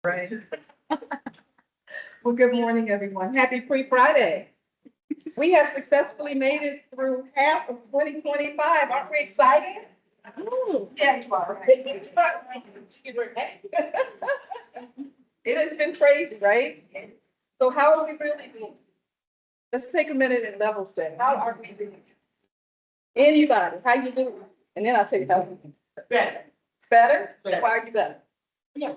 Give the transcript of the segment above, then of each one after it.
Right. Well, good morning, everyone. Happy Pre-Friday. We have successfully made it through half of 2025. Aren't we excited? Yeah, you are. Right? It has been crazy, right? So how are we really doing? Let's take a minute and level set. How are we doing? Anybody, how you doing? And then I'll tell you how we do. Better. Better? Why are you better? Yeah.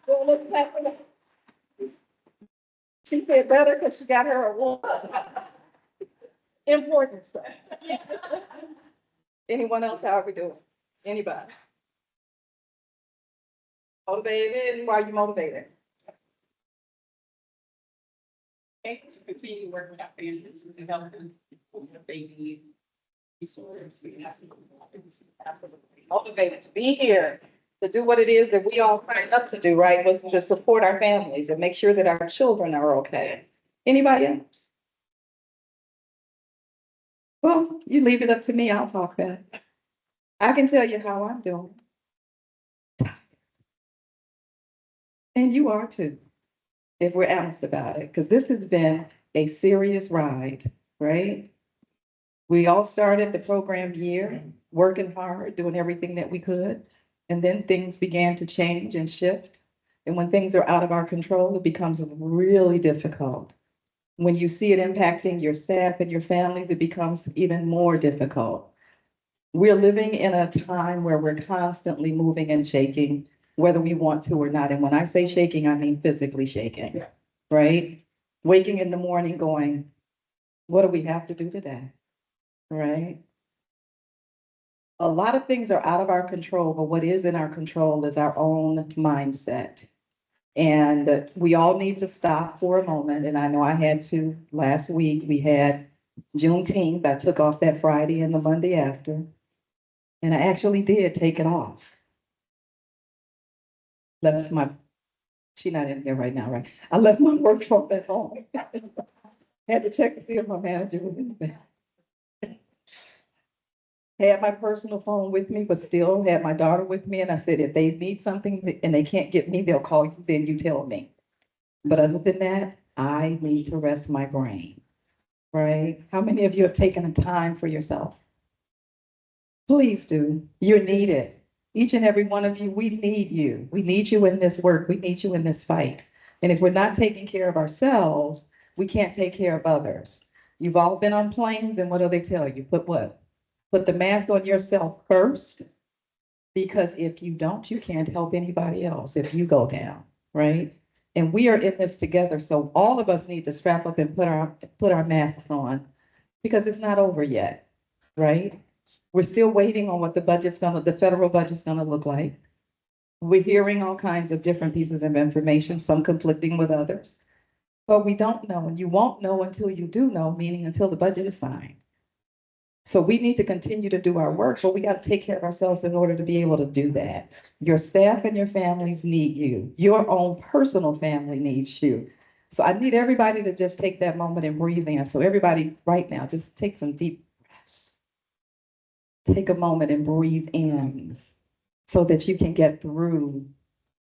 Well, let's clap for that. She said better because she got her award. Important stuff. Anyone else, how are we doing? Anybody? Motivated? Why are you motivated? Okay, to continue to work with our families and help them with the baby. Motivated to be here, to do what it is that we all signed up to do, right? Was to support our families and make sure that our children are okay. Anybody else? Well, you leave it up to me, I'll talk then. I can tell you how I'm doing. And you are too, if we're honest about it, because this has been a serious ride, right? We all started the program year, working hard, doing everything that we could. And then things began to change and shift. And when things are out of our control, it becomes really difficult. When you see it impacting your staff and your families, it becomes even more difficult. We're living in a time where we're constantly moving and shaking, whether we want to or not. And when I say shaking, I mean physically shaking, right? Waking in the morning going, what do we have to do today? Right? A lot of things are out of our control, but what is in our control is our own mindset. And we all need to stop for a moment. And I know I had to last week. We had Juneteenth. I took off that Friday and the Monday after. And I actually did take it off. Left my, she's not in here right now, right? I left my work phone at home. Had to check to see if my manager was in there. Had my personal phone with me, but still had my daughter with me. And I said, if they need something and they can't get me, they'll call you, then you tell me. But other than that, I need to rest my brain, right? How many of you have taken the time for yourself? Please do. You're needed. Each and every one of you, we need you. We need you in this work. We need you in this fight. And if we're not taking care of ourselves, we can't take care of others. You've all been on planes, and what do they tell you? Put what? Put the mask on yourself first, because if you don't, you can't help anybody else if you go down, right? And we are in this together, so all of us need to strap up and put our masks on, because it's not over yet, right? We're still waiting on what the federal budget's gonna look like. We're hearing all kinds of different pieces of information, some conflicting with others. But we don't know, and you won't know until you do know, meaning until the budget is signed. So we need to continue to do our work, but we got to take care of ourselves in order to be able to do that. Your staff and your families need you. Your own personal family needs you. So I need everybody to just take that moment and breathe in. So everybody right now, just take some deep breaths. Take a moment and breathe in so that you can get through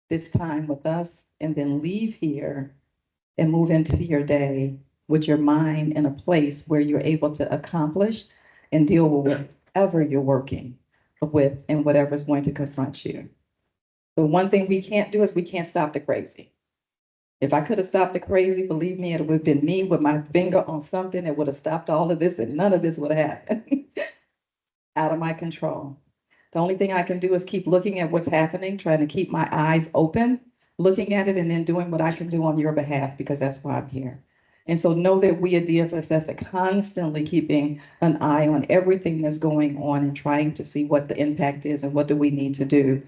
this time with us and then leave here and move into your day with your mind in a place where you're able to accomplish and deal with whatever you're working with and whatever's going to confront you. The one thing we can't do is we can't stop the crazy. If I could have stopped the crazy, believe me, it would have been me with my finger on something that would have stopped all of this, and none of this would have happened. Out of my control. The only thing I can do is keep looking at what's happening, trying to keep my eyes open, looking at it, and then doing what I can do on your behalf, because that's why I'm here. And so know that we at DFSS are constantly keeping an eye on everything that's going on and trying to see what the impact is and what do we need to do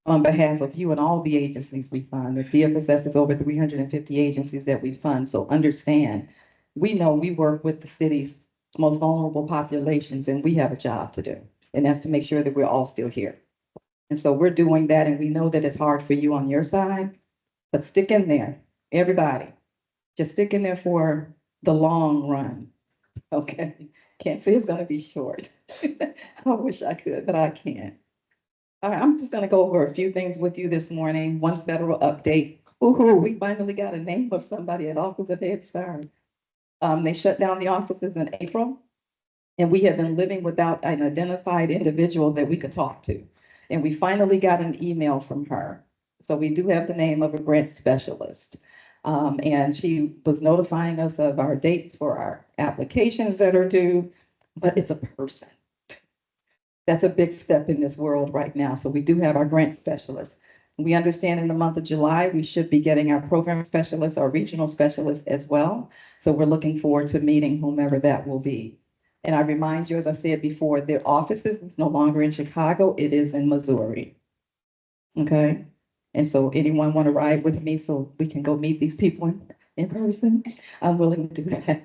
on behalf of you and all the agencies we fund. The DFSS is over 350 agencies that we fund. So understand, we know we work with the city's most vulnerable populations, and we have a job to do. And that's to make sure that we're all still here. And so we're doing that, and we know that it's hard for you on your side, but stick in there, everybody. Just stick in there for the long run, okay? Can't say it's gonna be short. I wish I could, but I can't. All right, I'm just gonna go over a few things with you this morning. One federal update. Ooh, we finally got a name of somebody at Office of Head Start. They shut down the offices in April, and we have been living without an identified individual that we could talk to. And we finally got an email from her. So we do have the name of a grant specialist. And she was notifying us of our dates for our applications that are due, but it's a person. That's a big step in this world right now. So we do have our grant specialists. We understand in the month of July, we should be getting our program specialists, our regional specialists as well. So we're looking forward to meeting whomever that will be. And I remind you, as I said before, their office is no longer in Chicago, it is in Missouri. Okay? And so anyone want to ride with me so we can go meet these people in person? I'm willing to do that.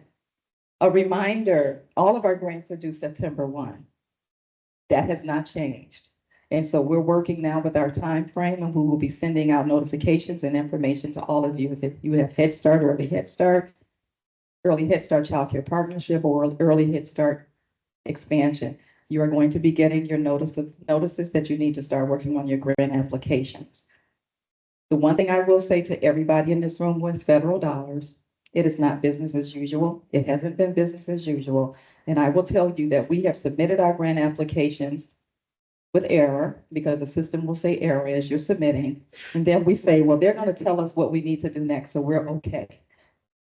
A reminder, all of our grants are due September 1. That has not changed. And so we're working now with our time frame, and we will be sending out notifications and information to all of you. If you have Head Start, Early Head Start Child Care Partnership, or Early Head Start expansion, you are going to be getting your notices that you need to start working on your grant applications. The one thing I will say to everybody in this room was federal dollars. It is not business as usual. It hasn't been business as usual. And I will tell you that we have submitted our grant applications with error, because the system will say error as you're submitting. And then we say, well, they're going to tell us what we need to do next, so we're okay.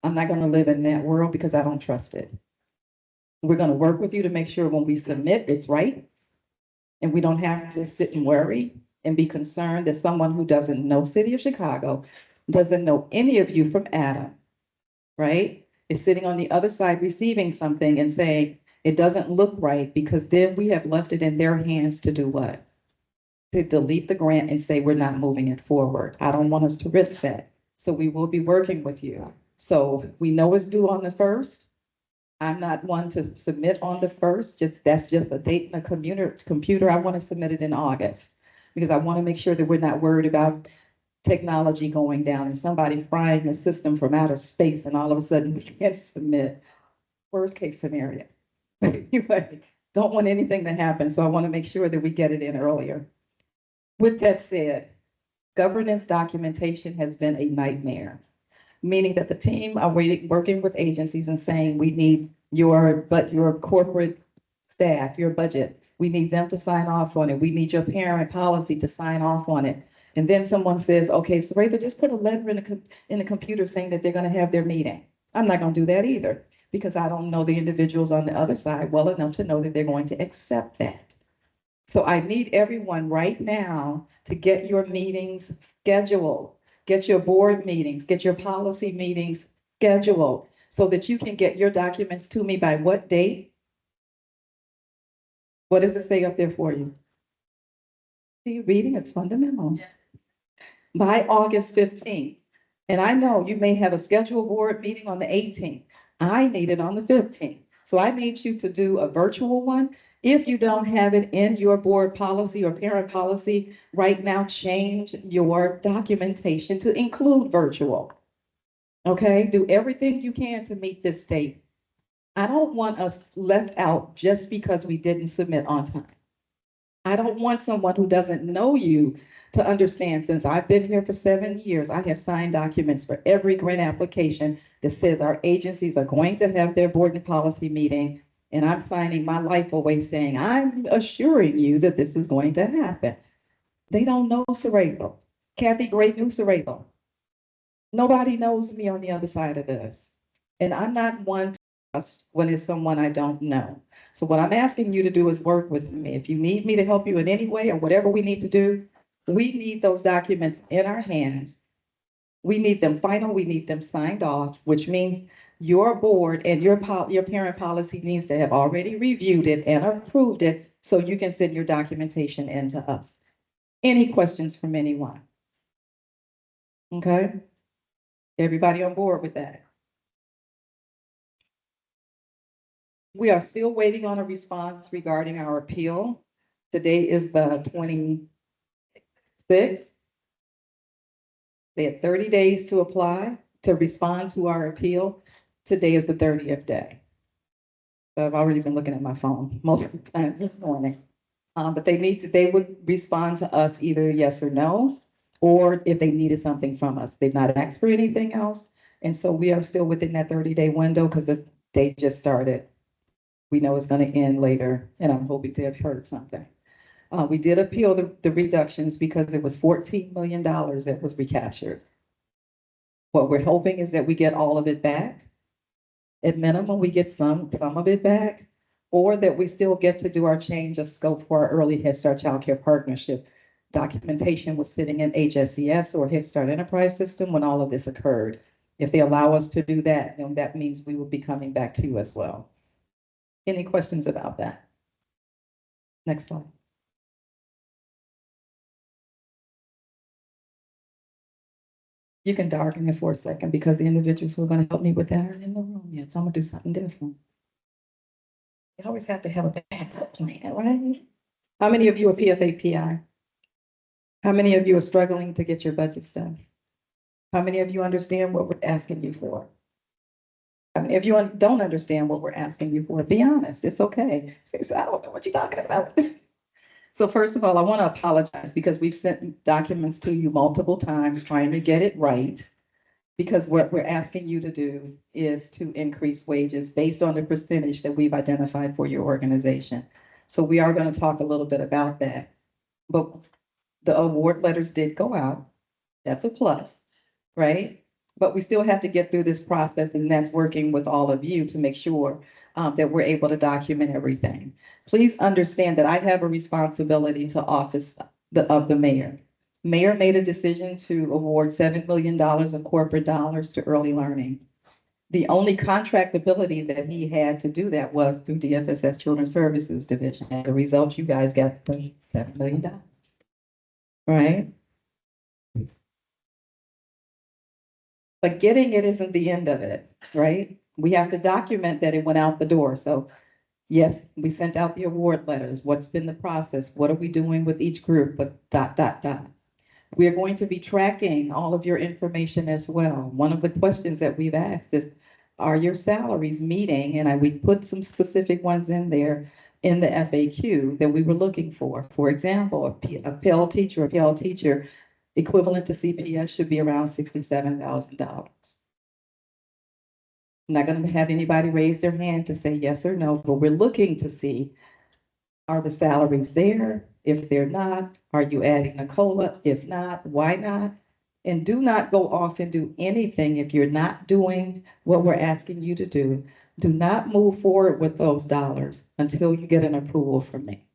I'm not going to live in that world because I don't trust it. We're going to work with you to make sure when we submit, it's right. And we don't have to sit and worry and be concerned that someone who doesn't know City of Chicago, doesn't know any of you from Adam, right, is sitting on the other side receiving something and saying, it doesn't look right, because then we have left it in their hands to do what? To delete the grant and say, we're not moving it forward. I don't want us to risk that. So we will be working with you. So we know it's due on the 1st. I'm not one to submit on the 1st. That's just a date in a computer. I want to submit it in August, because I want to make sure that we're not worried about technology going down and somebody frying a system from outer space and all of a sudden we can't submit. Worst case scenario. Anyway, don't want anything to happen, so I want to make sure that we get it in earlier. With that said, governance documentation has been a nightmare, meaning that the team are working with agencies and saying, we need your corporate staff, your budget. We need them to sign off on it. We need your parent policy to sign off on it. And then someone says, okay, so Rachel, just put a letter in the computer saying that they're going to have their meeting. I'm not going to do that either, because I don't know the individuals on the other side well enough to know that they're going to accept that. So I need everyone right now to get your meetings scheduled, get your board meetings, get your policy meetings scheduled, so that you can get your documents to me by what date? What does it say up there for you? See, reading is fundamental. Yeah. By August 15th. And I know you may have a scheduled board meeting on the 18th. I need it on the 15th. So I need you to do a virtual one. If you don't have it in your board policy or parent policy right now, change your documentation to include virtual. Okay, do everything you can to meet this date. I don't want us left out just because we didn't submit on time. I don't want someone who doesn't know you to understand. Since I've been here for 7 years, I have signed documents for every grant application that says our agencies are going to have their board and policy meeting. And I'm signing my life away saying, I'm assuring you that this is going to happen. They don't know Cerrado. Kathy Gray knew Cerrado. Nobody knows me on the other side of this. And I'm not one to trust when it's someone I don't know. So what I'm asking you to do is work with me. If you need me to help you in any way or whatever we need to do, we need those documents in our hands. We need them final, we need them signed off, which means your board and your parent policy needs to have already reviewed it and approved it, so you can send your documentation in to us. Any questions from anyone? Okay? Everybody on board with that? We are still waiting on a response regarding our appeal. Today is the 26th. They had 30 days to apply to respond to our appeal. Today is the 30th day. So I've already been looking at my phone multiple times this morning. But they would respond to us either yes or no, or if they needed something from us. They've not asked for anything else. And so we are still within that 30-day window because the day just started. We know it's going to end later, and I'm hoping to have heard something. We did appeal the reductions because it was $14 million that was recaptured. What we're hoping is that we get all of it back. At minimum, we get some of it back, or that we still get to do our change of scope for our early Head Start Child Care Partnership. Documentation was sitting in HSES or Head Start Enterprise System when all of this occurred. If they allow us to do that, then that means we will be coming back to you as well. Any questions about that? Next slide. You can darken it for a second because the individuals who are going to help me with that are in the room yet. So I'm going to do something different. You always have to have a backup plan, right? How many of you are PFA PI? How many of you are struggling to get your budget stuff? How many of you understand what we're asking you for? How many of you don't understand what we're asking you for? Be honest, it's okay. Say, "So I don't know what you're talking about." So first of all, I want to apologize because we've sent documents to you multiple times trying to get it right. Because what we're asking you to do is to increase wages based on the percentage that we've identified for your organization. So we are going to talk a little bit about that. But the award letters did go out. That's a plus, right? But we still have to get through this process, and that's working with all of you to make sure that we're able to document everything. Please understand that I have a responsibility to office of the mayor. Mayor made a decision to award $7 million of corporate dollars to early learning. The only contractability that he had to do that was through DFSS Children's Services Division. As a result, you guys got $7 million, right? But getting it isn't the end of it, right? We have to document that it went out the door. So yes, we sent out the award letters. What's been the process? What are we doing with each group? But ... We are going to be tracking all of your information as well. One of the questions that we've asked is, are your salaries meeting? And we put some specific ones in there in the FAQ that we were looking for. For example, a Pell teacher, equivalent to CPS should be around $67,000. I'm not going to have anybody raise their hand to say yes or no, but we're looking to see, are the salaries there? If they're not, are you adding a COLA? If not, why not? And do not go off and do anything if you're not doing what we're asking you to do. Do not move forward with those dollars until you get an approval from me.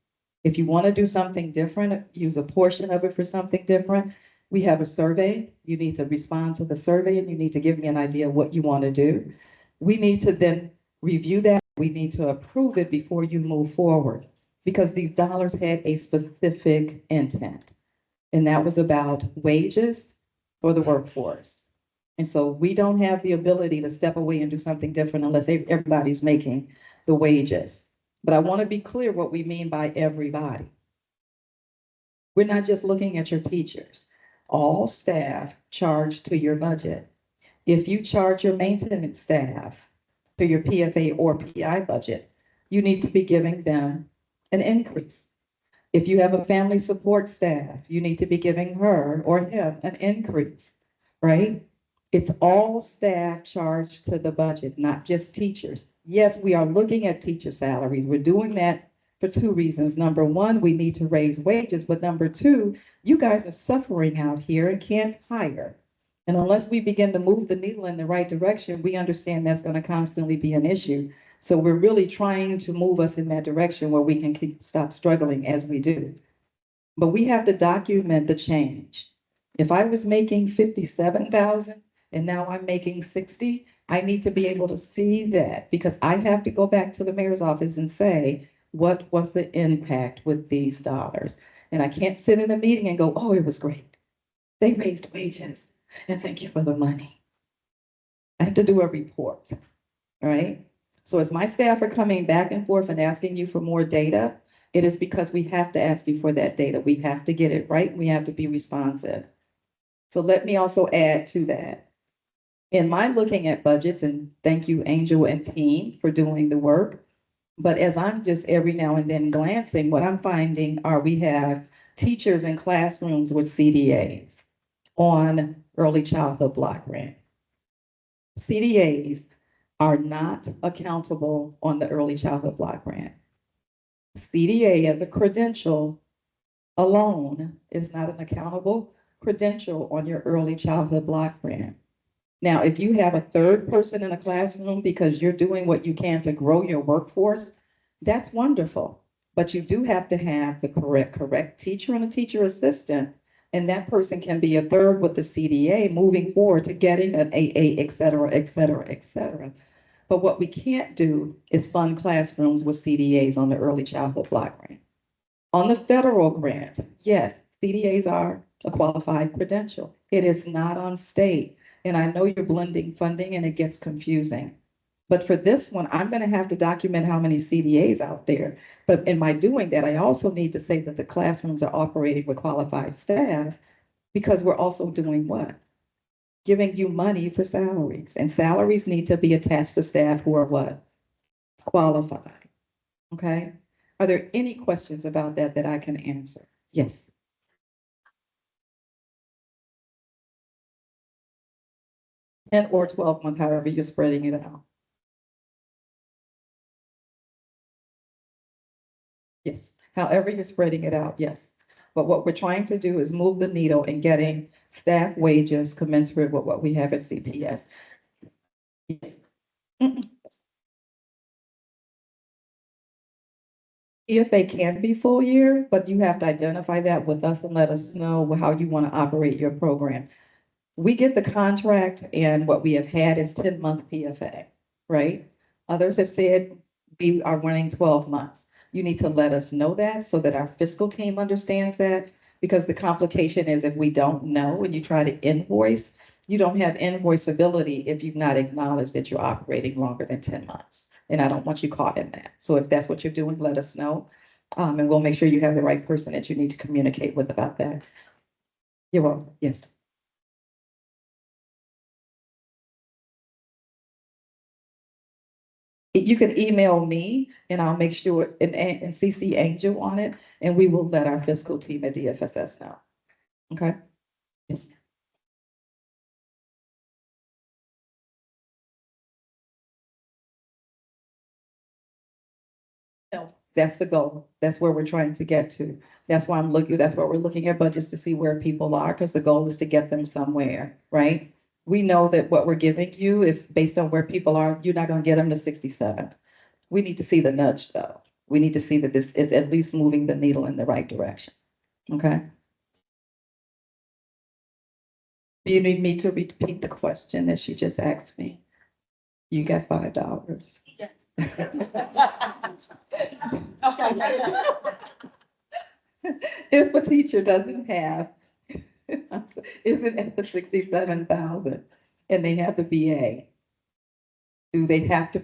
If you want to do something different, use a portion of it for something different. We have a survey. You need to respond to the survey and you need to give me an idea of what you want to do. We need to then review that. We need to approve it before you move forward, because these dollars had a specific intent, and that was about wages for the workforce. And so we don't have the ability to step away and do something different unless everybody's making the wages. But I want to be clear what we mean by everybody. We're not just looking at your teachers. All staff charge to your budget. If you charge your maintenance staff to your PFA or PI budget, you need to be giving them an increase. If you have a family support staff, you need to be giving her or him an increase, right? It's all staff charged to the budget, not just teachers. Yes, we are looking at teacher salaries. We're doing that for two reasons. Number one, we need to raise wages, but number two, you guys are suffering out here and can't hire. And unless we begin to move the needle in the right direction, we understand that's going to constantly be an issue. So we're really trying to move us in that direction where we can stop struggling as we do. But we have to document the change. If I was making 57,000 and now I'm making 60, I need to be able to see that, because I have to go back to the mayor's office and say, what was the impact with these dollars? And I can't sit in a meeting and go, oh, it was great. They raised wages and thank you for the money. I have to do a report, right? So as my staff are coming back and forth and asking you for more data, it is because we have to ask you for that data. We have to get it right. We have to be responsive. So let me also add to that. In my looking at budgets, and thank you, Angel and team, for doing the work, But as I'm just every now and then glancing, what I'm finding are we have teachers in classrooms with CDAs on early childhood block grant. CDAs are not accountable on the early childhood block grant. CDA as a credential alone is not an accountable credential on your early childhood block grant. Now, if you have a third person in a classroom because you're doing what you can to grow your workforce, that's wonderful. But you do have to have the correct teacher and a teacher assistant. And that person can be a third with the CDA moving forward to getting an AA, et cetera, et cetera, et cetera. But what we can't do is fund classrooms with CDAs on the early childhood block grant. On the federal grant, yes, CDAs are a qualified credential. It is not on state. And I know you're blending funding and it gets confusing. But for this one, I'm going to have to document how many CDAs out there. But in my doing that, I also need to say that the classrooms are operating with qualified staff because we're also doing what? Giving you money for salaries. And salaries need to be attached to staff who are what? Qualified. Okay? Are there any questions about that that I can answer? Yes. And or 12-month, however you're spreading it out. Yes, however you're spreading it out, yes. But what we're trying to do is move the needle in getting staff wages commensurate with what we have at CPS. Yes. Mm-mm. EFA can be full year, but you have to identify that with us and let us know how you want to operate your program. We get the contract and what we have had is 10-month PFA, right? Others have said we are running 12 months. You need to let us know that so that our fiscal team understands that, because the complication is if we don't know and you try to invoice, you don't have invoiceability if you've not acknowledged that you're operating longer than 10 months. And I don't want you caught in that. So if that's what you're doing, let us know. And we'll make sure you have the right person that you need to communicate with about that. You're welcome. Yes. You can email me and I'll make sure and CC Angel on it, and we will let our fiscal team at DFSS know. Okay? Yes. No, that's the goal. That's where we're trying to get to. That's why that's why we're looking at budgets to see where people are, because the goal is to get them somewhere, right? We know that what we're giving you, if based on where people are, you're not gonna get them to 67. We need to see the nudge though. We need to see that this is at least moving the needle in the right direction. Okay? Do you need me to repeat the question that she just asked me? You got $5. Okay. If a teacher doesn't have, isn't at the 67,000 and they have the BA, do they have to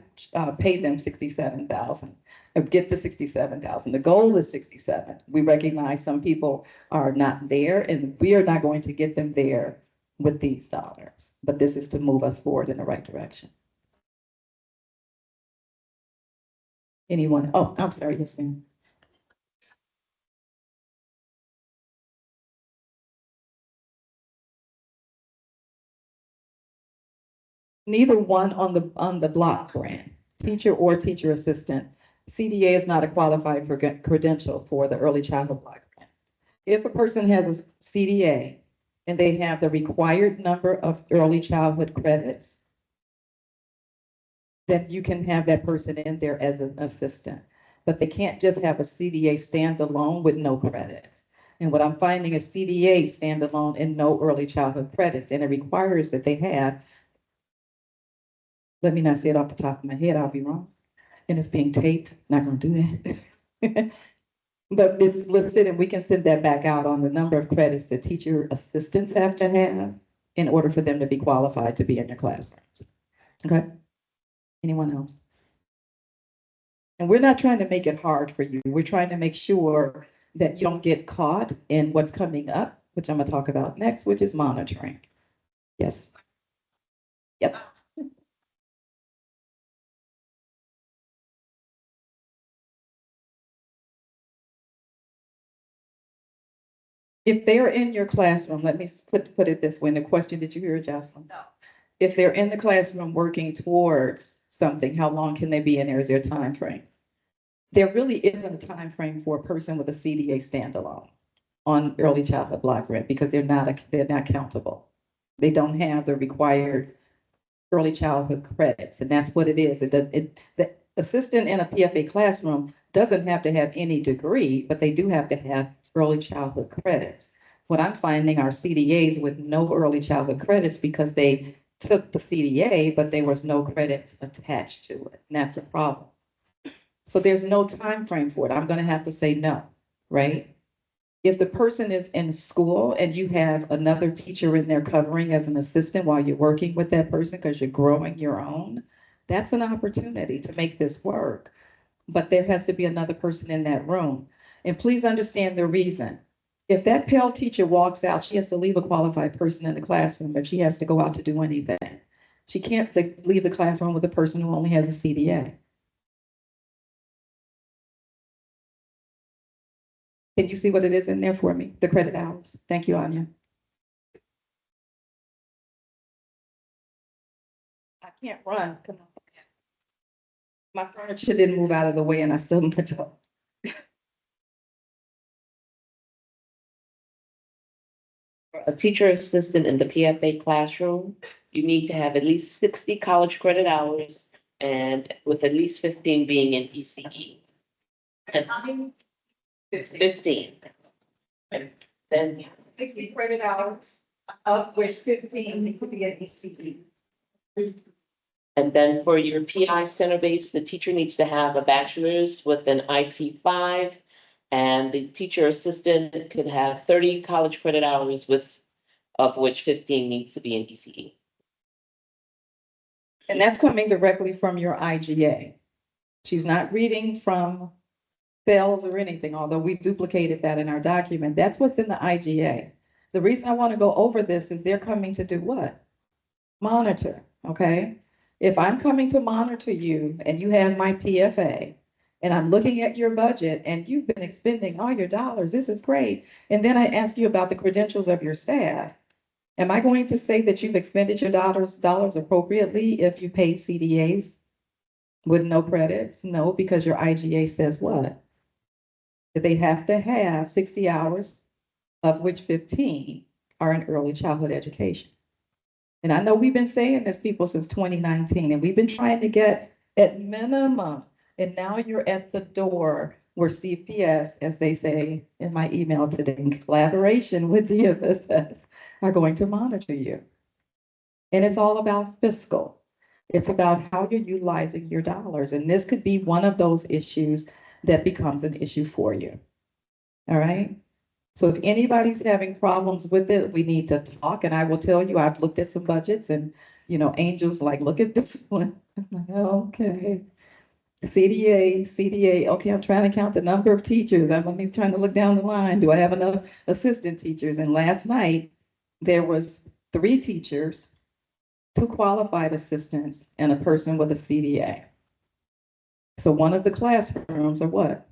pay them 67,000 or get to 67,000? The goal is 67. We recognize some people are not there and we are not going to get them there with these dollars, but this is to move us forward in the right direction. Anyone? Oh, I'm sorry. Yes, ma'am. Neither one on the block grant, teacher or teacher assistant. CDA is not a qualified for credential for the early childhood block grant. If a person has a CDA and they have the required number of early childhood credits, then you can have that person in there as an assistant. But they can't just have a CDA standalone with no credits. And what I'm finding is CDA standalone and no early childhood credits, and it requires that they have, let me not say it off the top of my head, I'll be wrong. And it's being taped, not gonna do that. But it's listed and we can send that back out on the number of credits that teacher assistants have to have in order for them to be qualified to be in your classrooms. Okay? Anyone else? And we're not trying to make it hard for you. We're trying to make sure that you don't get caught in what's coming up, which I'm gonna talk about next, which is monitoring. Yes. Yep. If they're in your classroom, let me put it this way, in the question, did you hear it, Jocelyn? No. If they're in the classroom working towards something, how long can they be in there? Is there a time frame? There really isn't a time frame for a person with a CDA standalone on early childhood block grant because they're not countable. They don't have the required early childhood credits, and that's what it is. The assistant in a PFA classroom doesn't have to have any degree, but they do have to have early childhood credits. What I'm finding are CDAs with no early childhood credits because they took the CDA, but there was no credits attached to it, and that's a problem. So there's no time frame for it. I'm gonna have to say no, right? If the person is in school and you have another teacher in there covering as an assistant while you're working with that person because you're growing your own, that's an opportunity to make this work. But there has to be another person in that room. And please understand the reason. If that Pell teacher walks out, she has to leave a qualified person in the classroom if she has to go out to do anything. She can't leave the classroom with a person who only has a CDA. Can you see what it is in there for me? The credit hours. Thank you, Anya. I can't run. Come on. My furniture didn't move out of the way and I still went up. A teacher assistant in the PFA classroom, you need to have at least 60 college credit hours and with at least 15 being in ECE. And 15. And then 60 credit hours, of which 15 need to be at ECE. And then for your PI center base, the teacher needs to have a bachelor's with an IT 5. And the teacher assistant could have 30 college credit hours of which 15 needs to be in ECE. And that's coming directly from your IGA. She's not reading from cells or anything, although we duplicated that in our document. That's what's in the IGA. The reason I want to go over this is they're coming to do what? Monitor, okay? If I'm coming to monitor you and you have my PFA and I'm looking at your budget and you've been expending all your dollars, this is great. And then I ask you about the credentials of your staff. Am I going to say that you've expended your dollars appropriately if you paid CDAs with no credits? No, because your IGA says what? That they have to have 60 hours, of which 15 are in early childhood education. And I know we've been saying this, people, since 2019, and we've been trying to get at minimum. And now you're at the door where CPS, as they say in my email today, in collaboration with DFSS, are going to monitor you. And it's all about fiscal. It's about how you're utilizing your dollars. And this could be one of those issues that becomes an issue for you. All right? So if anybody's having problems with it, we need to talk. And I will tell you, I've looked at some budgets and, Angel's like, look at this one. I'm like, okay. CDA, okay, I'm trying to count the number of teachers. I'm trying to look down the line. Do I have enough assistant teachers? And last night, there was 3 teachers, 2 qualified assistants, and a person with a CDA. So one of the classrooms are what?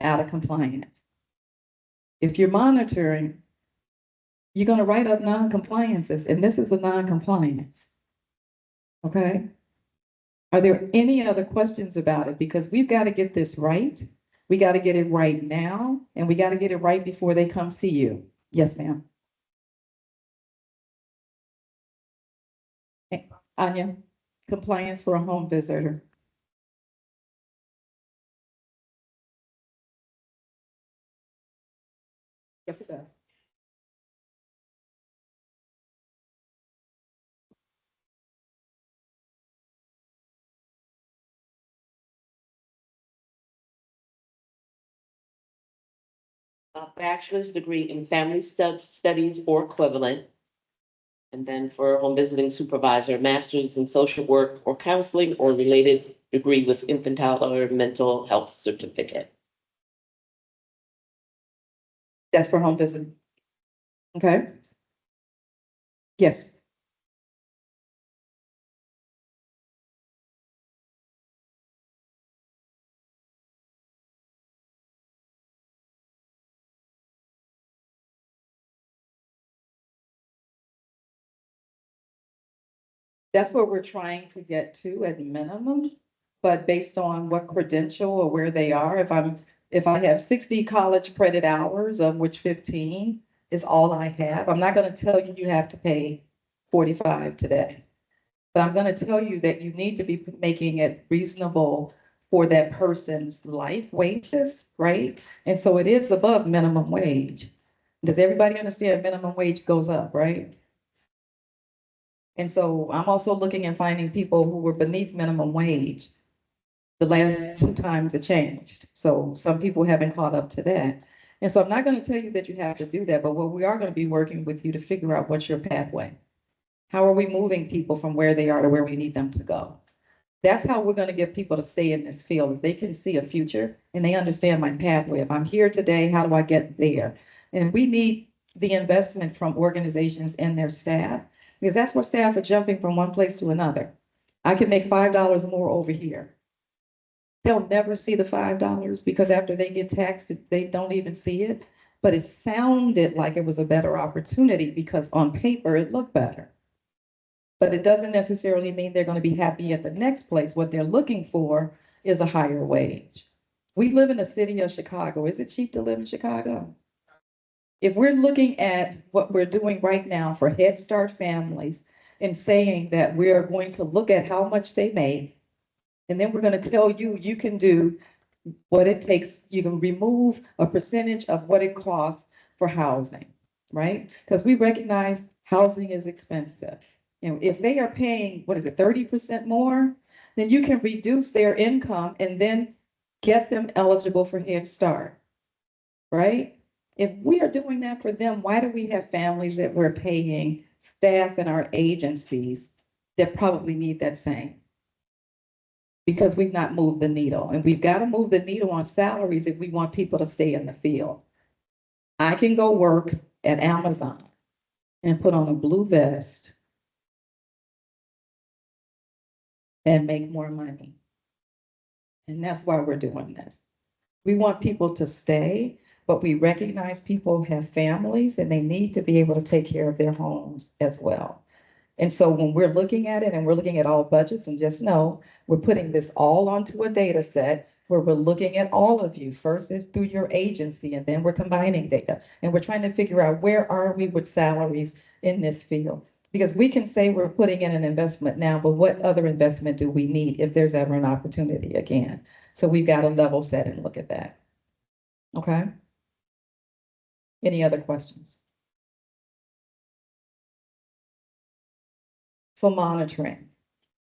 Out of compliance. If you're monitoring, you're going to write up non-compliances, and this is a non-compliance. Okay? Are there any other questions about it? Because we've got to get this right. We got to get it right now, and we got to get it right before they come see you. Yes, ma'am. Anya, compliance for a home visitor. Yes, it does. A bachelor's degree in family studies or equivalent. And then for home visiting supervisor, master's in social work or counseling or related degree with infantile or mental health certificate. That's for home visit. Okay. Yes. That's what we're trying to get to at minimum. But based on what credential or where they are, if I have 60 college credit hours, of which 15 is all I have, I'm not gonna tell you you have to pay 45 today. But I'm gonna tell you that you need to be making it reasonable for that person's life wages, right? And so it is above minimum wage. Does everybody understand minimum wage goes up, right? And so I'm also looking and finding people who were beneath minimum wage. The last two times it changed. So some people haven't caught up to that. And so I'm not going to tell you that you have to do that, but what we are going to be working with you to figure out what's your pathway. How are we moving people from where they are to where we need them to go? That's how we're going to get people to stay in this field, is they can see a future and they understand my pathway. If I'm here today, how do I get there? And we need the investment from organizations and their staff, because that's where staff are jumping from one place to another. I can make $5 more over here. They'll never see the $5 because after they get taxed, they don't even see it. But it sounded like it was a better opportunity because on paper it looked better. But it doesn't necessarily mean they're going to be happy at the next place. What they're looking for is a higher wage. We live in the city of Chicago. Is it cheap to live in Chicago? If we're looking at what we're doing right now for Head Start families and saying that we are going to look at how much they make, and then we're going to tell you, you can do what it takes. You can remove a percentage of what it costs for housing, right? Because we recognize housing is expensive. And if they are paying, what is it, 30% more, then you can reduce their income and then get them eligible for Head Start, right? If we are doing that for them, why do we have families that we're paying staff in our agencies that probably need that same? Because we've not moved the needle, and we've got to move the needle on salaries if we want people to stay in the field. I can go work at Amazon and put on a blue vest and make more money. And that's why we're doing this. We want people to stay, but we recognize people have families and they need to be able to take care of their homes as well. And so when we're looking at it and we're looking at all budgets, and just know, we're putting this all onto a data set where we're looking at all of you. First is through your agency, and then we're combining data. And we're trying to figure out where are we with salaries in this field? Because we can say we're putting in an investment now, but what other investment do we need if there's ever an opportunity again? So we've got to level set and look at that. Okay? Any other questions? So monitoring.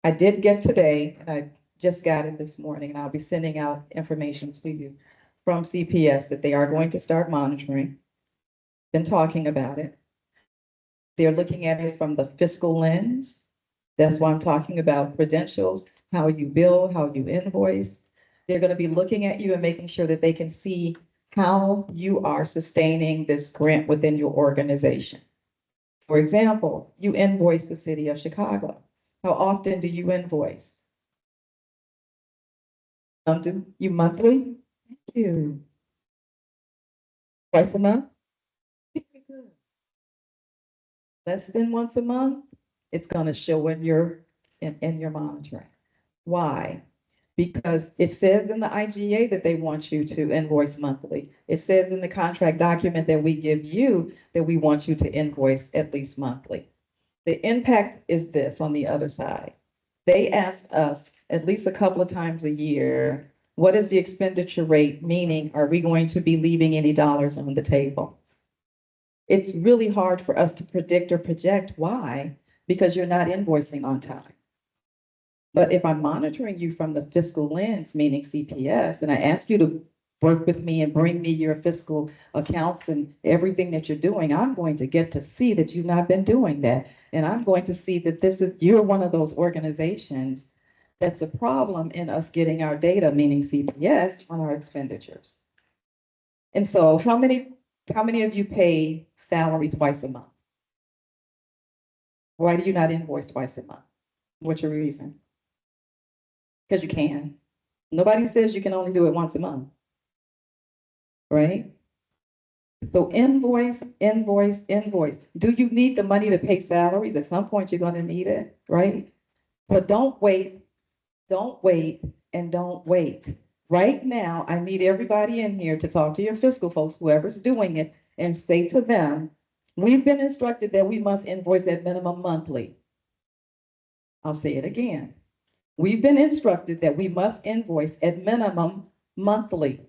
I did get today, and I just got it this morning, and I'll be sending out information to you from CPS that they are going to start monitoring. Been talking about it. They're looking at it from the fiscal lens. That's why I'm talking about credentials, how you bill, how you invoice. They're going to be looking at you and making sure that they can see how you are sustaining this grant within your organization. For example, you invoice the city of Chicago. How often do you invoice? Do you monthly? Thank you. Twice a month? Very good. Less than once a month? It's gonna show in your monitoring. Why? Because it says in the IGA that they want you to invoice monthly. It says in the contract document that we give you that we want you to invoice at least monthly. The impact is this on the other side. They ask us at least a couple of times a year, what is the expenditure rate? Meaning, are we going to be leaving any dollars on the table? It's really hard for us to predict or project. Why? Because you're not invoicing on time. But if I'm monitoring you from the fiscal lens, meaning CPS, and I ask you to work with me and bring me your fiscal accounts and everything that you're doing, I'm going to get to see that you've not been doing that. And I'm going to see that you're one of those organizations that's a problem in us getting our data, meaning CPS, on our expenditures. And so how many of you pay salary twice a month? Why do you not invoice twice a month? What's your reason? Because you can. Nobody says you can only do it once a month. Right? So invoice, invoice, invoice. Do you need the money to pay salaries? At some point, you're going to need it, right? But don't wait, and don't wait. Right now, I need everybody in here to talk to your fiscal folks, whoever's doing it, and say to them, we've been instructed that we must invoice at minimum monthly. I'll say it again. We've been instructed that we must invoice at minimum monthly.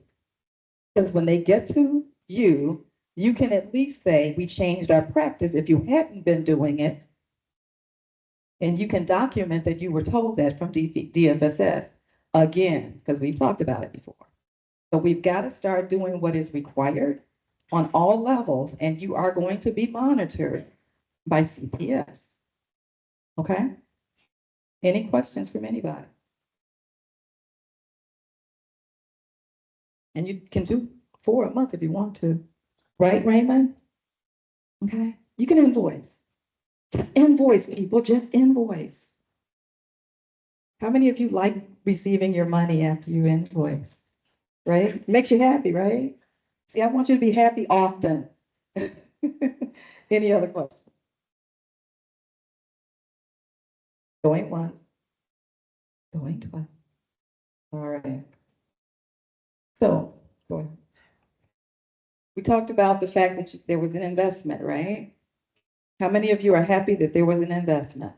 Because when they get to you, you can at least say, we changed our practice if you hadn't been doing it. And you can document that you were told that from DFSS again, because we've talked about it before. So we've got to start doing what is required on all levels, and you are going to be monitored by CPS. Okay? Any questions from anybody? And you can do 4 a month if you want to. Right, Raymond? Okay, you can invoice. Just invoice, people, just invoice. How many of you like receiving your money after you invoice? Right? Makes you happy, right? See, I want you to be happy often. Any other questions? Going once. Going twice. All right. So, go ahead. We talked about the fact that there was an investment, right? How many of you are happy that there was an investment?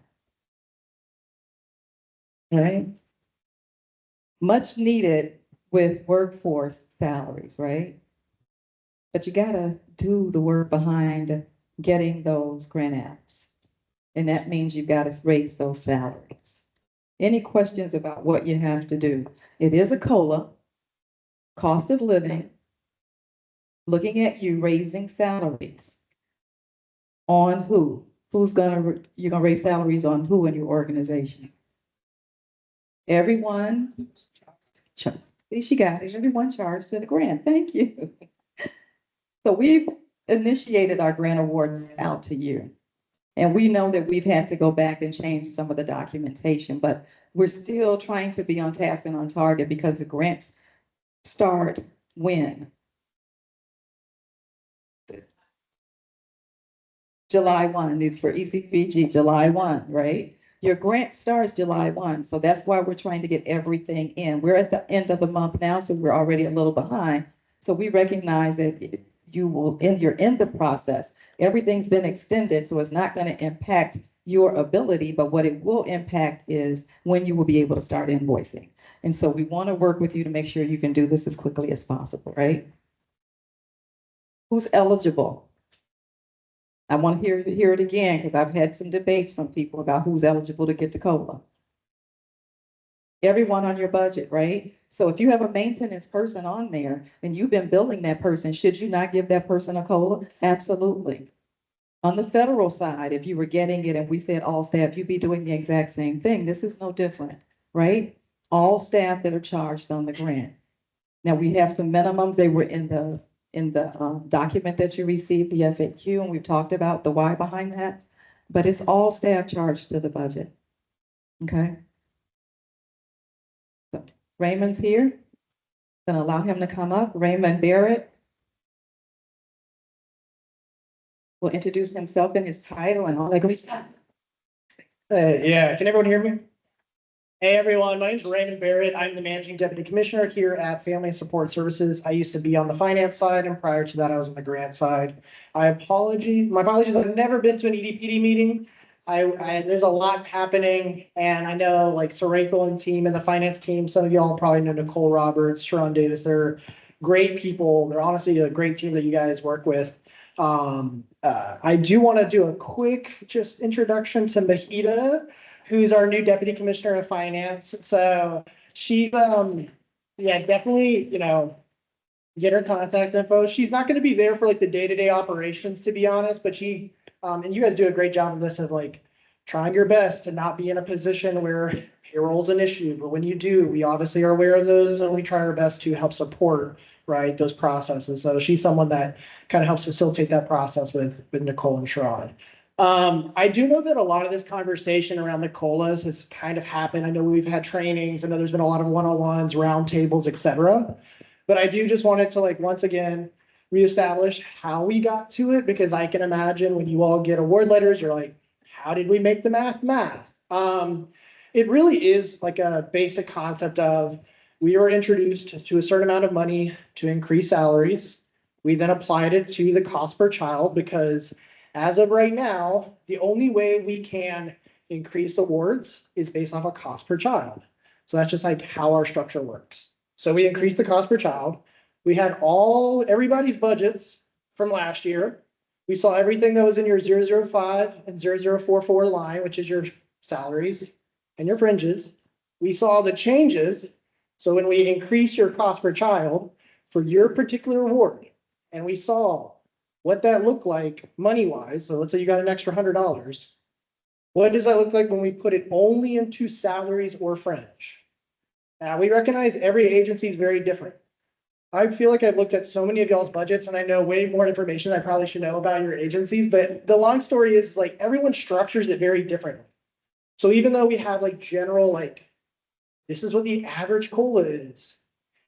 Right? Much needed with workforce salaries, right? But you gotta do the work behind getting those grant apps. And that means you've got to raise those salaries. Any questions about what you have to do? It is a COLA, cost of living, looking at you raising salaries. On who? You're gonna raise salaries on who in your organization? Everyone. She got it. Everyone charged to the grant. Thank you. So we've initiated our grant awards out to you. And we know that we've had to go back and change some of the documentation, but we're still trying to be on task and on target because the grants start when? July 1, these for ECBG, July 1, right? Your grant starts July 1, so that's why we're trying to get everything in. We're at the end of the month now, so we're already a little behind. So we recognize that you're in the process. Everything's been extended, so it's not going to impact your ability, but what it will impact is when you will be able to start invoicing. And so we want to work with you to make sure you can do this as quickly as possible, right? Who's eligible? I want to hear it again because I've had some debates from people about who's eligible to get the COLA. Everyone on your budget, right? So if you have a maintenance person on there and you've been billing that person, should you not give that person a COLA? Absolutely. On the federal side, if you were getting it and we said all staff, you'd be doing the exact same thing. This is no different, right? All staff that are charged on the grant. Now we have some minimums. They were in the document that you received, the FAQ, and we've talked about the why behind that, but it's all staff charged to the budget. Okay. So Raymond's here. Gonna allow him to come up. Raymond Barrett will introduce himself and his title and all that good stuff. Yeah, can everyone hear me? Hey, everyone, my name is Raymond Barrett. I'm the Managing Deputy Commissioner here at Family and Support Services. I used to be on the finance side, and prior to that, I was on the grant side. My apologies, I've never been to an EDPD meeting. There's a lot happening, and I know like Sir Rachel and team and the finance team, some of y'all probably know Nicole Roberts, Sharon Davis, they're great people. They're honestly a great team that you guys work with. I do want to do a quick just introduction to Mahita, who's our new Deputy Commissioner of Finance. So she's, yeah, definitely, get her contact info. She's not going to be there for like the day-to-day operations, to be honest, but she, and you guys do a great job of this, of like trying your best to not be in a position where payroll's an issue. But when you do, we obviously are aware of those and we try our best to help support, right, those processes. So she's someone that kind of helps facilitate that process with Nicole and Sharon. I do know that a lot of this conversation around the COLAs has kind of happened. I know we've had trainings. I know there's been a lot of one-on-ones, roundtables, etc. But I do just wanted to like, once again, reestablish how we got to it, because I can imagine when you all get award letters, you're like, how did we make the math? It really is like a basic concept of, we were introduced to a certain amount of money to increase salaries. We then applied it to the cost per child because as of right now, the only way we can increase awards is based off a cost per child. So that's just like how our structure works. So we increased the cost per child. We had everybody's budgets from last year. We saw everything that was in your 005 and 0044 line, which is your salaries and your fringes. We saw the changes. So when we increase your cost per child for your particular award, and we saw what that looked like money-wise, so let's say you got an extra $100. What does that look like when we put it only into salaries or fringe? Now, we recognize every agency is very different. I feel like I've looked at so many of y'all's budgets and I know way more information I probably should know about your agencies, but the long story is like everyone structures it very differently. So even though we have like general, like, this is what the average COLA is,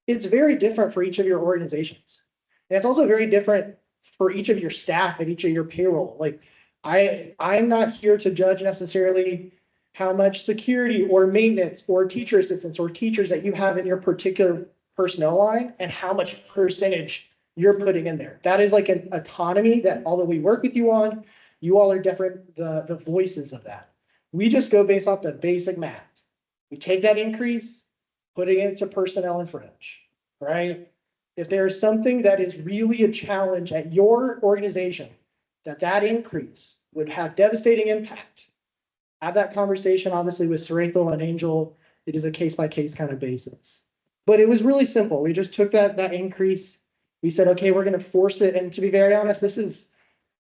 it's very different for each of your organizations. And it's also very different for each of your staff and each of your payroll. Like, I'm not here to judge necessarily how much security or maintenance or teacher assistants or teachers that you have in your particular personnel line and how much percentage you're putting in there. That is like an autonomy that although we work with you on, you all are different, the voices of that. We just go based off the basic math. We take that increase, put it into personnel and fringe, right? If there is something that is really a challenge at your organization, that increase would have devastating impact, have that conversation, obviously, with Serathel and Angel. It is a case-by-case kind of basis. But it was really simple. We just took that increase. We said, okay, we're going to force it. And to be very honest, this is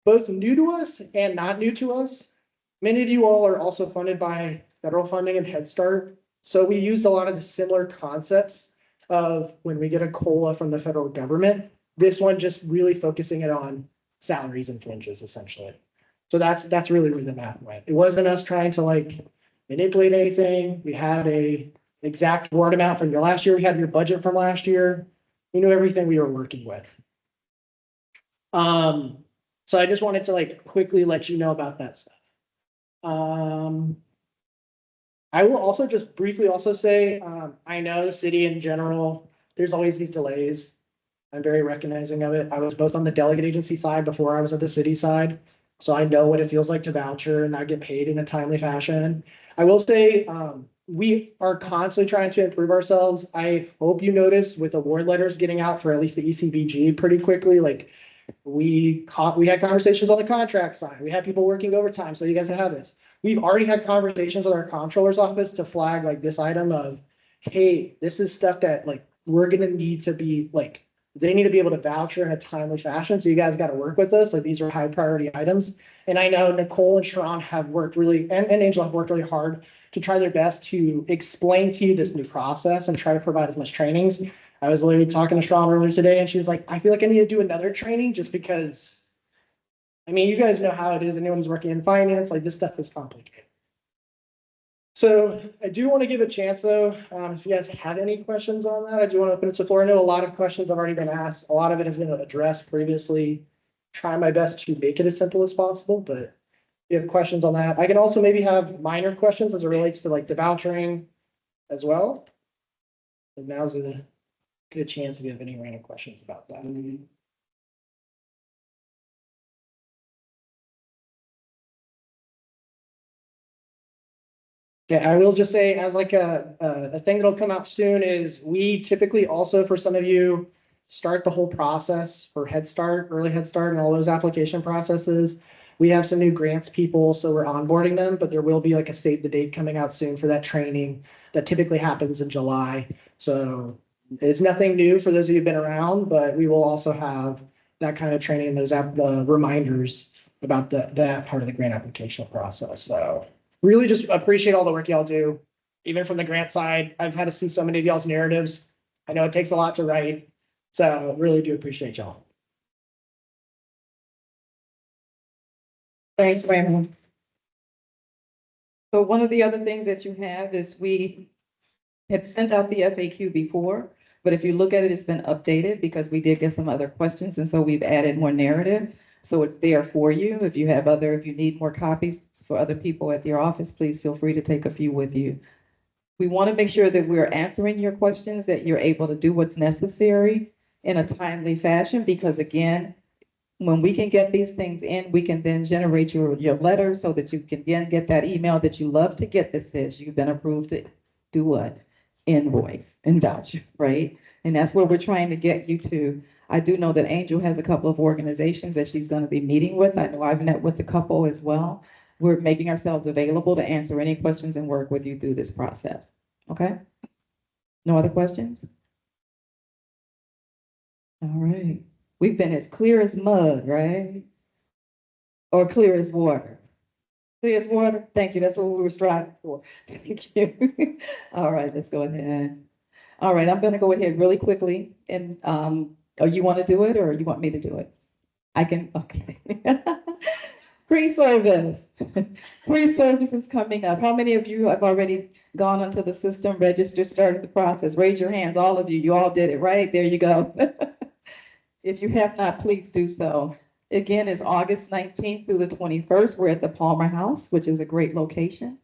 both new to us and not new to us. Many of you all are also funded by federal funding and Head Start. So we used a lot of the similar concepts of when we get a COLA from the federal government, this one just really focusing it on salaries and fringes, essentially. So that's really where the math went. It wasn't us trying to like manipulate anything. We had a exact word amount from your last year. We had your budget from last year. We knew everything we were working with. So I just wanted to like quickly let you know about that stuff. I will also just briefly also say, I know the city in general, there's always these delays. I'm very recognizing of it. I was both on the delegate agency side before I was at the city side. So I know what it feels like to voucher and not get paid in a timely fashion. I will say, we are constantly trying to improve ourselves. I hope you notice with award letters getting out for at least the ECBG pretty quickly, like we had conversations on the contract side. We had people working overtime. So you guys have this. We've already had conversations with our comptroller's office to flag like this item of, hey, this is stuff that like we're going to need to be like, they need to be able to voucher in a timely fashion. So you guys got to work with us. Like these are high priority items. And I know Nicole and Sharon have worked really, and Angel have worked really hard to try their best to explain to you this new process and try to provide as much trainings. I was literally talking to Sharon earlier today and she was like, I feel like I need to do another training just because, I mean, you guys know how it is. Anyone who's working in finance, like this stuff is complicated. So I do want to give a chance though, if you guys have any questions on that, I do want to open it to the floor. I know a lot of questions have already been asked. A lot of it has been addressed previously. Try my best to make it as simple as possible, but if you have questions on that, I can also maybe have minor questions as it relates to like the vouchering as well. And now's a good chance if you have any random questions about that. Okay, I will just say as like a thing that'll come out soon is we typically also, for some of you, start the whole process for Head Start, early Head Start and all those application processes. We have some new grants people, so we're onboarding them, but there will be like a save the date coming out soon for that training that typically happens in July. So it's nothing new for those of you who've been around, but we will also have that kind of training and those reminders about that part of the grant application process. So really just appreciate all the work y'all do, even from the grant side. I've had to see so many of y'all's narratives. I know it takes a lot to write, so really do appreciate y'all. Thanks, Raymond. So one of the other things that you have is we had sent out the FAQ before, but if you look at it, it's been updated because we did get some other questions. And so we've added more narrative. So it's there for you. If you need more copies for other people at your office, please feel free to take a few with you. We want to make sure that we're answering your questions, that you're able to do what's necessary in a timely fashion, because again, when we can get these things in, we can then generate your letter so that you can then get that email that you love to get that says you've been approved to do what? Invoice and voucher, right? And that's where we're trying to get you to. I do know that Angel has a couple of organizations that she's going to be meeting with. I know I've met with a couple as well. We're making ourselves available to answer any questions and work with you through this process. Okay? No other questions? All right. We've been as clear as mud, right? Or clear as water. Clear as water? Thank you. That's what we were striving for. Thank you. All right, let's go ahead. All right, I'm gonna go ahead really quickly and, you want to do it or you want me to do it? I can, okay. Pre-service. Pre-service is coming up. How many of you have already gone onto the system, registered, started the process? Raise your hands, all of you. You all did it, right? There you go. If you have not, please do so. Again, it's August 19th through the 21st. We're at the Palmer House, which is a great location.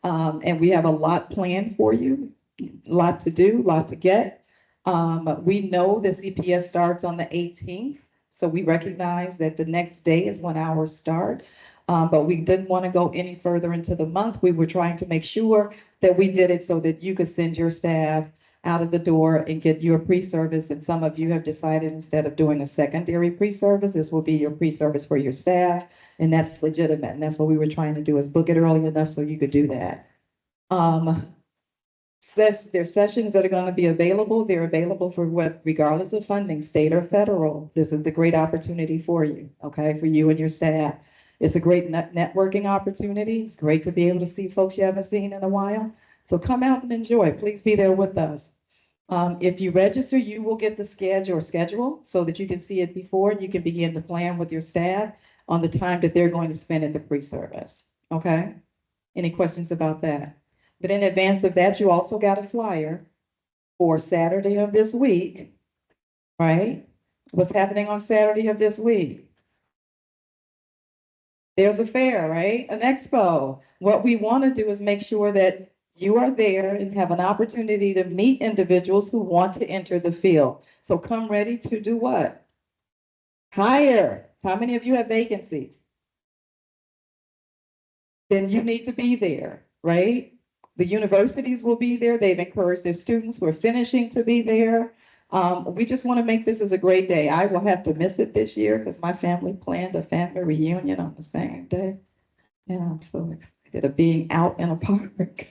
And we have a lot planned for you, a lot to do, a lot to get. We know the CPS starts on the 18th, so we recognize that the next day is when ours start. But we didn't want to go any further into the month. We were trying to make sure that we did it so that you could send your staff out of the door and get your pre-service. And some of you have decided instead of doing a secondary pre-service, this will be your pre-service for your staff. And that's legitimate. And that's what we were trying to do, is book it early enough so you could do that. There's sessions that are going to be available. They're available for what, regardless of funding, state or federal. This is the great opportunity for you, okay, for you and your staff. It's a great networking opportunity. It's great to be able to see folks you haven't seen in a while. So come out and enjoy. Please be there with us. If you register, you will get the schedule so that you can see it before. You can begin to plan with your staff on the time that they're going to spend at the pre-service. Okay? Any questions about that? But in advance of that, you also got a flyer for Saturday of this week, right? What's happening on Saturday of this week? There's a fair, right? An expo. What we want to do is make sure that you are there and have an opportunity to meet individuals who want to enter the field. So come ready to do what? Hire. How many of you have vacancies? Then you need to be there, right? The universities will be there. They've encouraged their students who are finishing to be there. We just want to make this as a great day. I will have to miss it this year because my family planned a family reunion on the same day. And I'm so excited of being out in a park.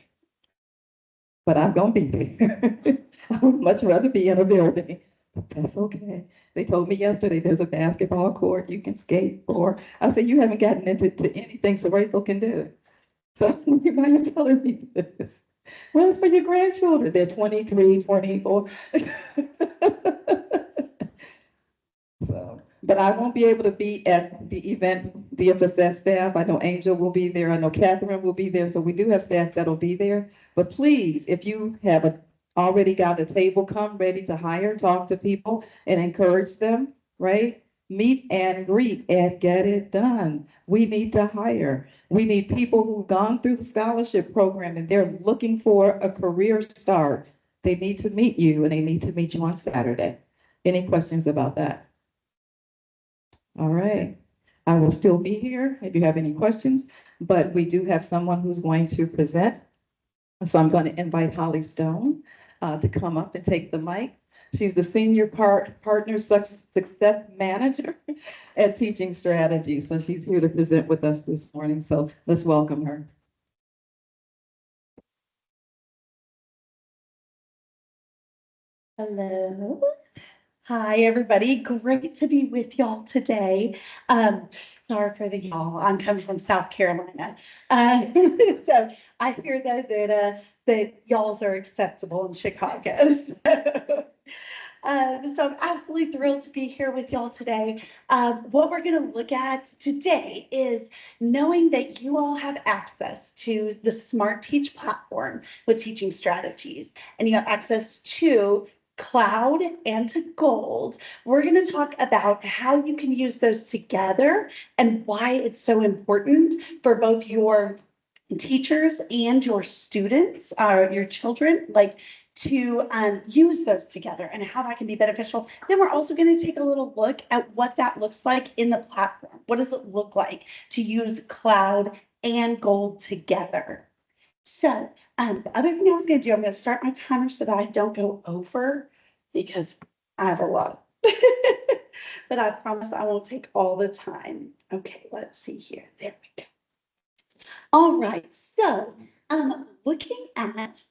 But I'm gonna be there. I would much rather be in a building, but that's okay. They told me yesterday there's a basketball court, you can skate, or I said, you haven't gotten into anything so Rachel can do. So you might be telling me this. Well, it's for your grandchildren. They're 23, 24. So, but I won't be able to be at the event, DFSS staff. I know Angel will be there. I know Catherine will be there. So we do have staff that'll be there. But please, if you have already got a table, come ready to hire, talk to people and encourage them, right? Meet and greet and get it done. We need to hire. We need people who've gone through the scholarship program and they're looking for a career start. They need to meet you and they need to meet you on Saturday. Any questions about that? All right. I will still be here if you have any questions, but we do have someone who's going to present. So I'm going to invite Holly Stone to come up and take the mic. She's the Senior Partner Success Manager at Teaching Strategy. So she's here to present with us this morning. So let's welcome her. Hello. Hi, everybody. Great to be with y'all today. Sorry for the y'all. I'm coming from South Carolina. So I hear that y'alls are acceptable in Chicago. So I'm absolutely thrilled to be here with y'all today. What we're going to look at today is knowing that you all have access to the Smart Teach platform with teaching strategies, and you have access to cloud and to gold, we're going to talk about how you can use those together and why it's so important for both your teachers and your students, your children, like to use those together and how that can be beneficial. Then we're also going to take a little look at what that looks like in the platform. What does it look like to use cloud and gold together? So the other thing I was going to do, I'm going to start my timer so that I don't go over because I have a lot. But I promise I won't take all the time. Okay, let's see here. There we go. All right, so looking at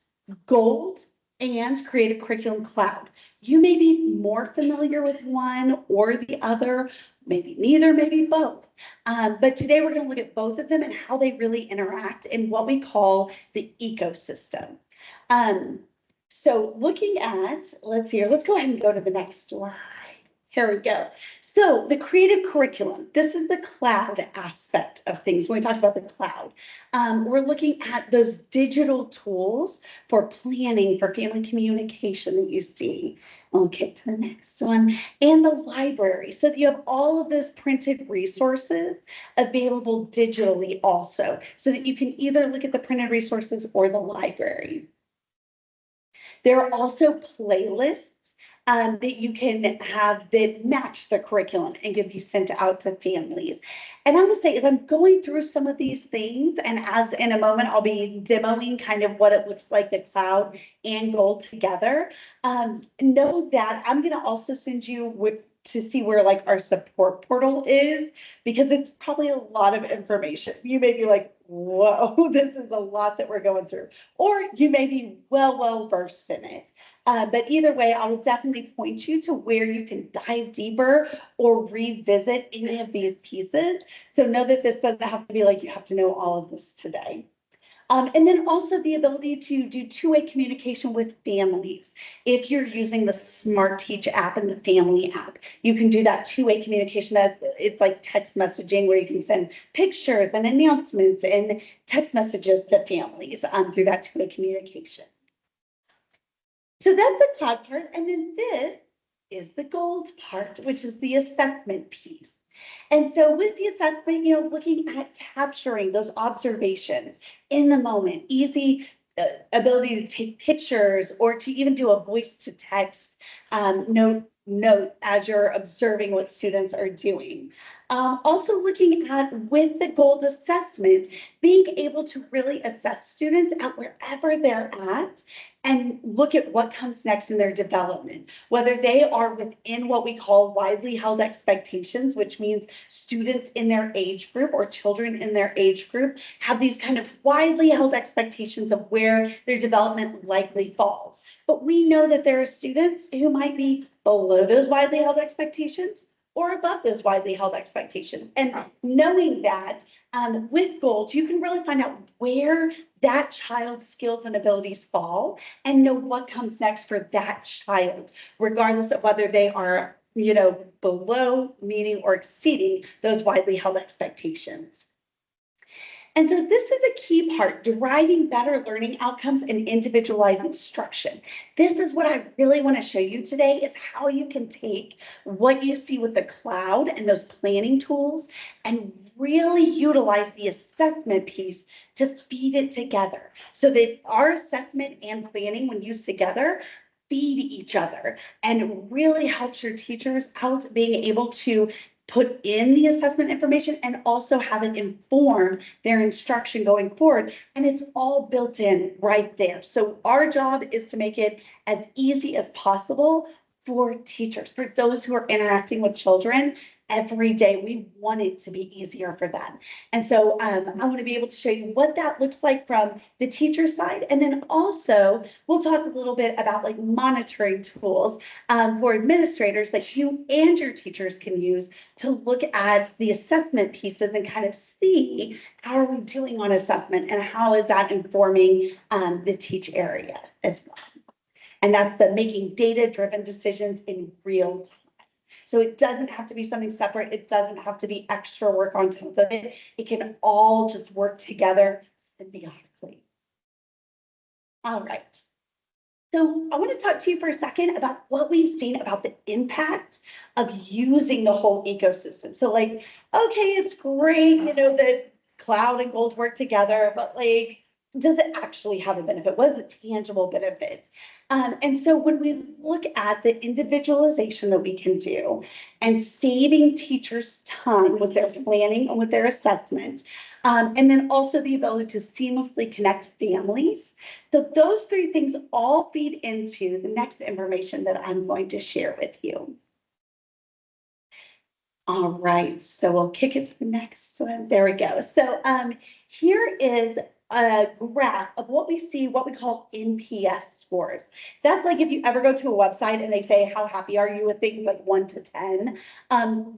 Gold and Creative Curriculum Cloud. You may be more familiar with one or the other, maybe neither, maybe both. But today we're going to look at both of them and how they really interact in what we call the ecosystem. So looking at, let's see here, let's go ahead and go to the next slide. Here we go. So the creative curriculum, this is the cloud aspect of things. When we talk about the cloud, we're looking at those digital tools for planning, for family communication that you see. Okay, to the next one. And the library, so that you have all of those printed resources available digitally also, so that you can either look at the printed resources or the library. There are also playlists that you can have that match the curriculum and can be sent out to families. And I would say, as I'm going through some of these things, and as in a moment, I'll be demoing kind of what it looks like the cloud and gold together. Know that I'm going to also send you to see where like our support portal is, because it's probably a lot of information. You may be like, whoa, this is a lot that we're going through. Or you may be well versed in it. But either way, I will definitely point you to where you can dive deeper or revisit any of these pieces. So know that this doesn't have to be like you have to know all of this today. And then also the ability to do two-way communication with families. If you're using the Smart Teach app and the Family app, you can do that two-way communication. It's like text messaging where you can send pictures and announcements and text messages to families through that two-way communication. So that's the cloud part. And then this is the gold part, which is the assessment piece. And so with the assessment, looking at capturing those observations in the moment, easy ability to take pictures or to even do a voice to text note as you're observing what students are doing. Also looking at, with the gold assessment, being able to really assess students at wherever they're at and look at what comes next in their development, whether they are within what we call widely held expectations, which means students in their age group or children in their age group have these kind of widely held expectations of where their development likely falls. But we know that there are students who might be below those widely held expectations or above those widely held expectations. And knowing that with gold, you can really find out where that child's skills and abilities fall and know what comes next for that child, regardless of whether they are, below, meeting, or exceeding those widely held expectations. And so this is a key part, deriving better learning outcomes and individualized instruction. This is what I really want to show you today, is how you can take what you see with the cloud and those planning tools and really utilize the assessment piece to feed it together so that our assessment and planning, when used together, feed each other and really helps your teachers out being able to put in the assessment information and also have it inform their instruction going forward. And it's all built in right there. So our job is to make it as easy as possible for teachers, for those who are interacting with children every day. We want it to be easier for them. And so I want to be able to show you what that looks like from the teacher side. And then also we'll talk a little bit about like monitoring tools for administrators that you and your teachers can use to look at the assessment pieces and kind of see how are we doing on assessment and how is that informing the teach area as well. And that's the making data-driven decisions in real time. So it doesn't have to be something separate. It doesn't have to be extra work on top of it. It can all just work together symbiotically. All right. So I want to talk to you for a second about what we've seen about the impact of using the whole ecosystem. So like, okay, it's great, that cloud and gold work together, but like, does it actually have a benefit? What is the tangible benefits? And so when we look at the individualization that we can do and saving teachers time with their planning and with their assessment, and then also the ability to seamlessly connect families. So those three things all feed into the next information that I'm going to share with you. All right, so we'll kick it to the next one. There we go. So here is a graph of what we see, what we call NPS scores. That's like if you ever go to a website and they say, how happy are you with things like 1 to 10?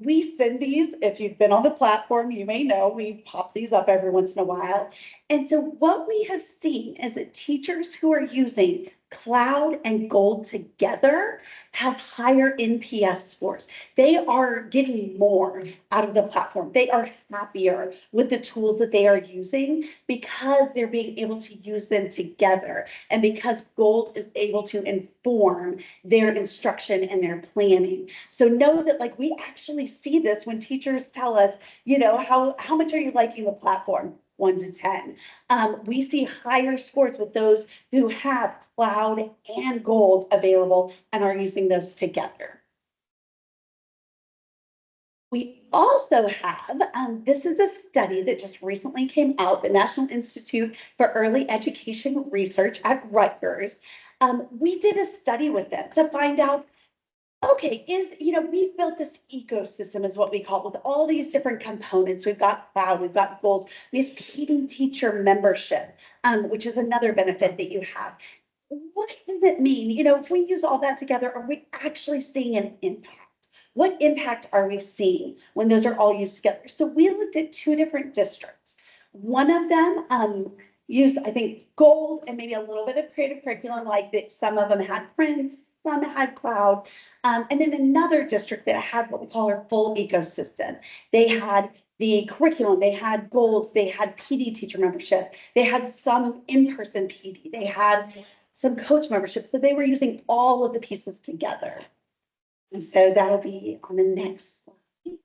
We send these, if you've been on the platform, you may know, we pop these up every once in a while. And so what we have seen is that teachers who are using cloud and gold together have higher NPS scores. They are getting more out of the platform. They are happier with the tools that they are using because they're being able to use them together and because gold is able to inform their instruction and their planning. So know that like we actually see this when teachers tell us, how much are you liking the platform? 1 to 10. We see higher scores with those who have cloud and gold available and are using those together. We also have, this is a study that just recently came out, the National Institute for Early Education Research at Rutgers. We did a study with them to find out, okay, we've built this ecosystem is what we call it with all these different components. We've got cloud, we've got gold, we have PD teacher membership, which is another benefit that you have. What does it mean? If we use all that together, are we actually seeing an impact? What impact are we seeing when those are all used together? So we looked at 2 different districts. One of them used, I think, gold and maybe a little bit of creative curriculum, like that some of them had prints, some had cloud. And then another district that had what we call our full ecosystem. They had the curriculum, they had gold, they had PD teacher membership, they had some in-person PD, they had some coach membership. So they were using all of the pieces together. And so that'll be on the next slide.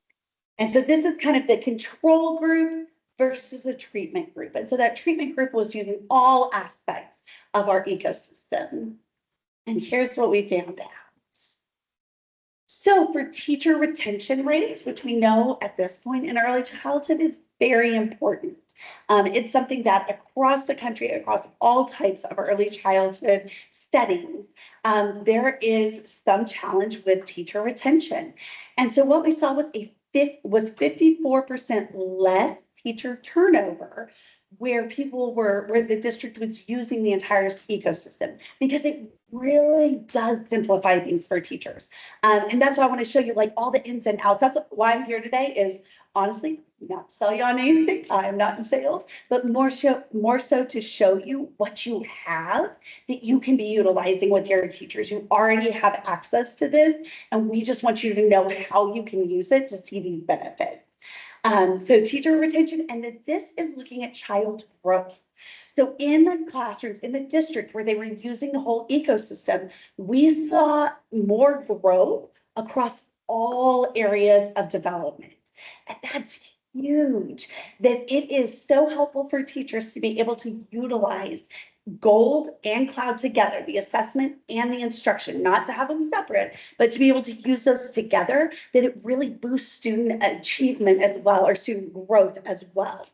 And so this is kind of the control group versus the treatment group. And so that treatment group was using all aspects of our ecosystem. And here's what we found out. So for teacher retention rates, which we know at this point in early childhood is very important. It's something that across the country, across all types of early childhood settings, there is some challenge with teacher retention. And so what we saw was 54% less teacher turnover where the district was using the entire ecosystem because it really does simplify things for teachers. And that's why I want to show you like all the ins and outs. That's why I'm here today is honestly not to sell you on anything. I am not in sales, but more so to show you what you have that you can be utilizing with your teachers. You already have access to this, and we just want you to know how you can use it to see these benefits. So teacher retention, and then this is looking at child growth. So in the classrooms, in the district where they were using the whole ecosystem, we saw more growth across all areas of development. And that's huge, that it is so helpful for teachers to be able to utilize gold and cloud together, the assessment and the instruction, not to have them separate, but to be able to use those together, that it really boosts student achievement as well, or student growth as well.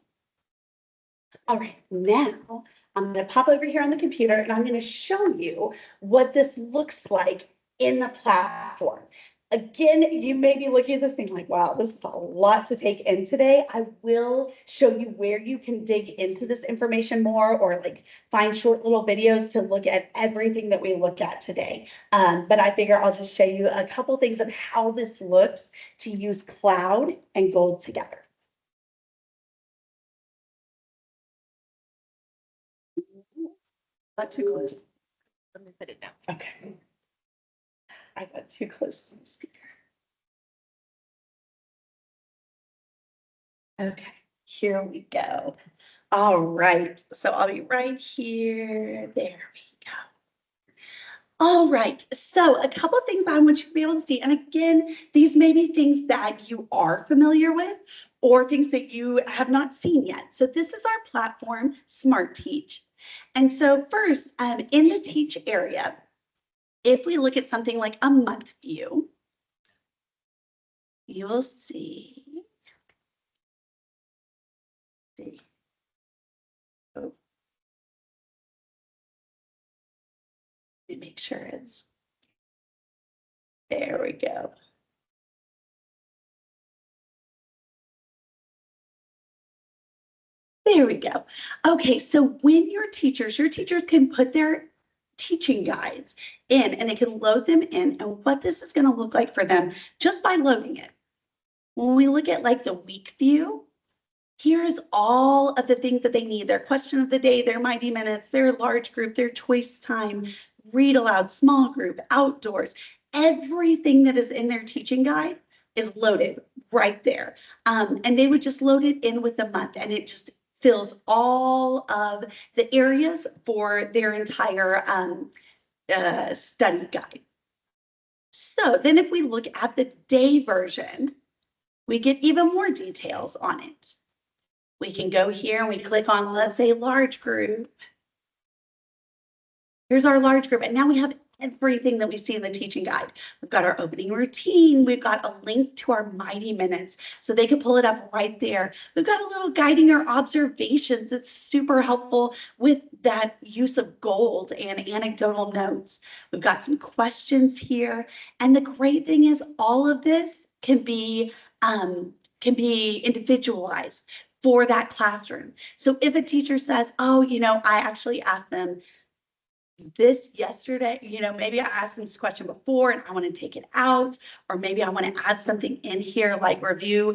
All right, now I'm going to pop over here on the computer and I'm going to show you what this looks like in the platform. Again, you may be looking at this thing like, wow, this is a lot to take in today. I will show you where you can dig into this information more or like find short little videos to look at everything that we look at today. But I figure I'll just show you a couple things of how this looks to use cloud and gold together. Not too close. Let me put it down. Okay. I got too close to the speaker. Okay, here we go. All right, so I'll be right here. There we go. All right, so a couple of things I want you to be able to see, and again, these may be things that you are familiar with or things that you have not seen yet. So this is our platform, Smart Teach. And so first, in the Teach area, if we look at something like a month view, you will see. Oh. Let me make sure it's, there we go. There we go. Okay, so when your teachers can put their teaching guides in and they can load them in, and what this is going to look like for them just by loading it. When we look at like the week view, here's all of the things that they need, their question of the day, their Mighty Minutes, their large group, their choice time, read aloud, small group, outdoors, everything that is in their teaching guide is loaded right there. And they would just load it in with the month, and it just fills all of the areas for their entire study guide. So then if we look at the day version, we get even more details on it. We can go here and we click on, let's say, large group. Here's our large group. And now we have everything that we see in the teaching guide. We've got our opening routine. We've got a link to our Mighty Minutes, so they can pull it up right there. We've got a little guiding our observations. It's super helpful with that use of gold and anecdotal notes. We've got some questions here. And the great thing is all of this can be individualized for that classroom. So if a teacher says, oh, I actually asked them this yesterday, maybe I asked them this question before and I want to take it out, or maybe I want to add something in here like review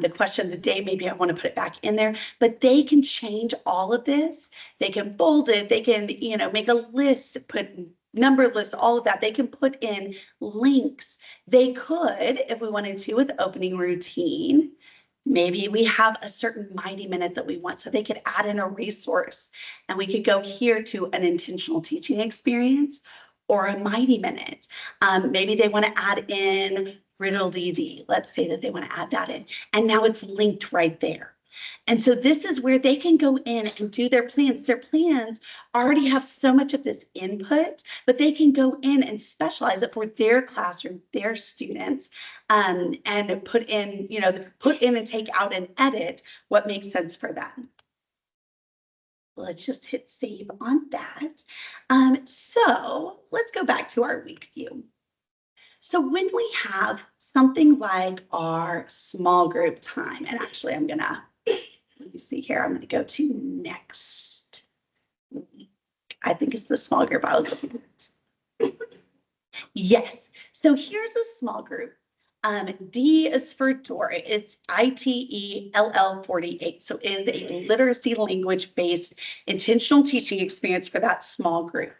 the question of the day, maybe I want to put it back in there, but they can change all of this. They can bold it, they can, make a list, put number list, all of that. They can put in links. They could, if we wanted to, with opening routine, maybe we have a certain Mighty Minute that we want, so they could add in a resource and we could go here to an intentional teaching experience or a Mighty Minute. Maybe they want to add in Riddle DD. Let's say that they want to add that in, and now it's linked right there. And so this is where they can go in and do their plans. Their plans already have so much of this input, but they can go in and specialize it for their classroom, their students, and put in and take out and edit what makes sense for them. Let's just hit save on that. So let's go back to our week view. So when we have something like our small group time, and actually let me see here, I'm going to go to next week. I think it's the small group I was looking at. Yes, so here's a small group. D is for Dora. It's ITELL 48. So it is a literacy language-based intentional teaching experience for that small group.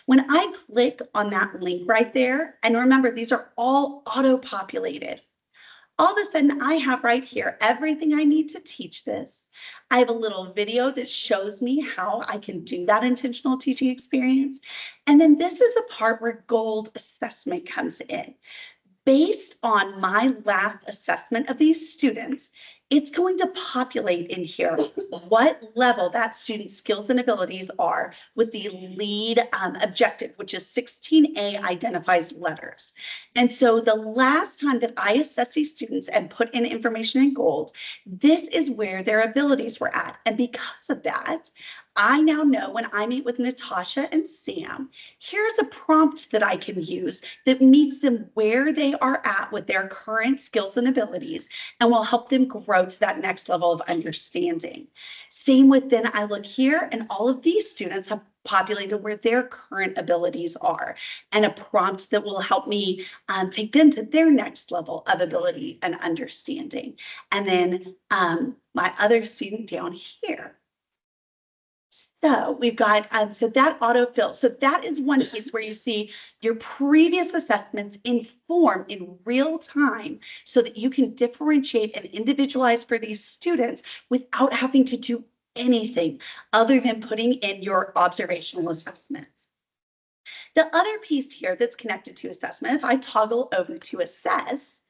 When I click on that link right there, and remember, these are all auto-populated. All of a sudden, I have right here everything I need to teach this. I have a little video that shows me how I can do that intentional teaching experience. And then this is a part where gold assessment comes in. Based on my last assessment of these students, it's going to populate in here what level that student's skills and abilities are with the lead objective, which is 16A identifies letters. And so the last time that I assessed these students and put in information in gold, this is where their abilities were at. And because of that, I now know when I meet with Natasha and Sam, here's a prompt that I can use that meets them where they are at with their current skills and abilities and will help them grow to that next level of understanding. Same with then I look here and all of these students have populated where their current abilities are and a prompt that will help me take them to their next level of ability and understanding. And then my other student down here. So we've got, so that autofill. So that is one case where you see your previous assessments inform in real time so that you can differentiate and individualize for these students without having to do anything other than putting in your observational assessments. The other piece here that's connected to assessment, if I toggle over to assess,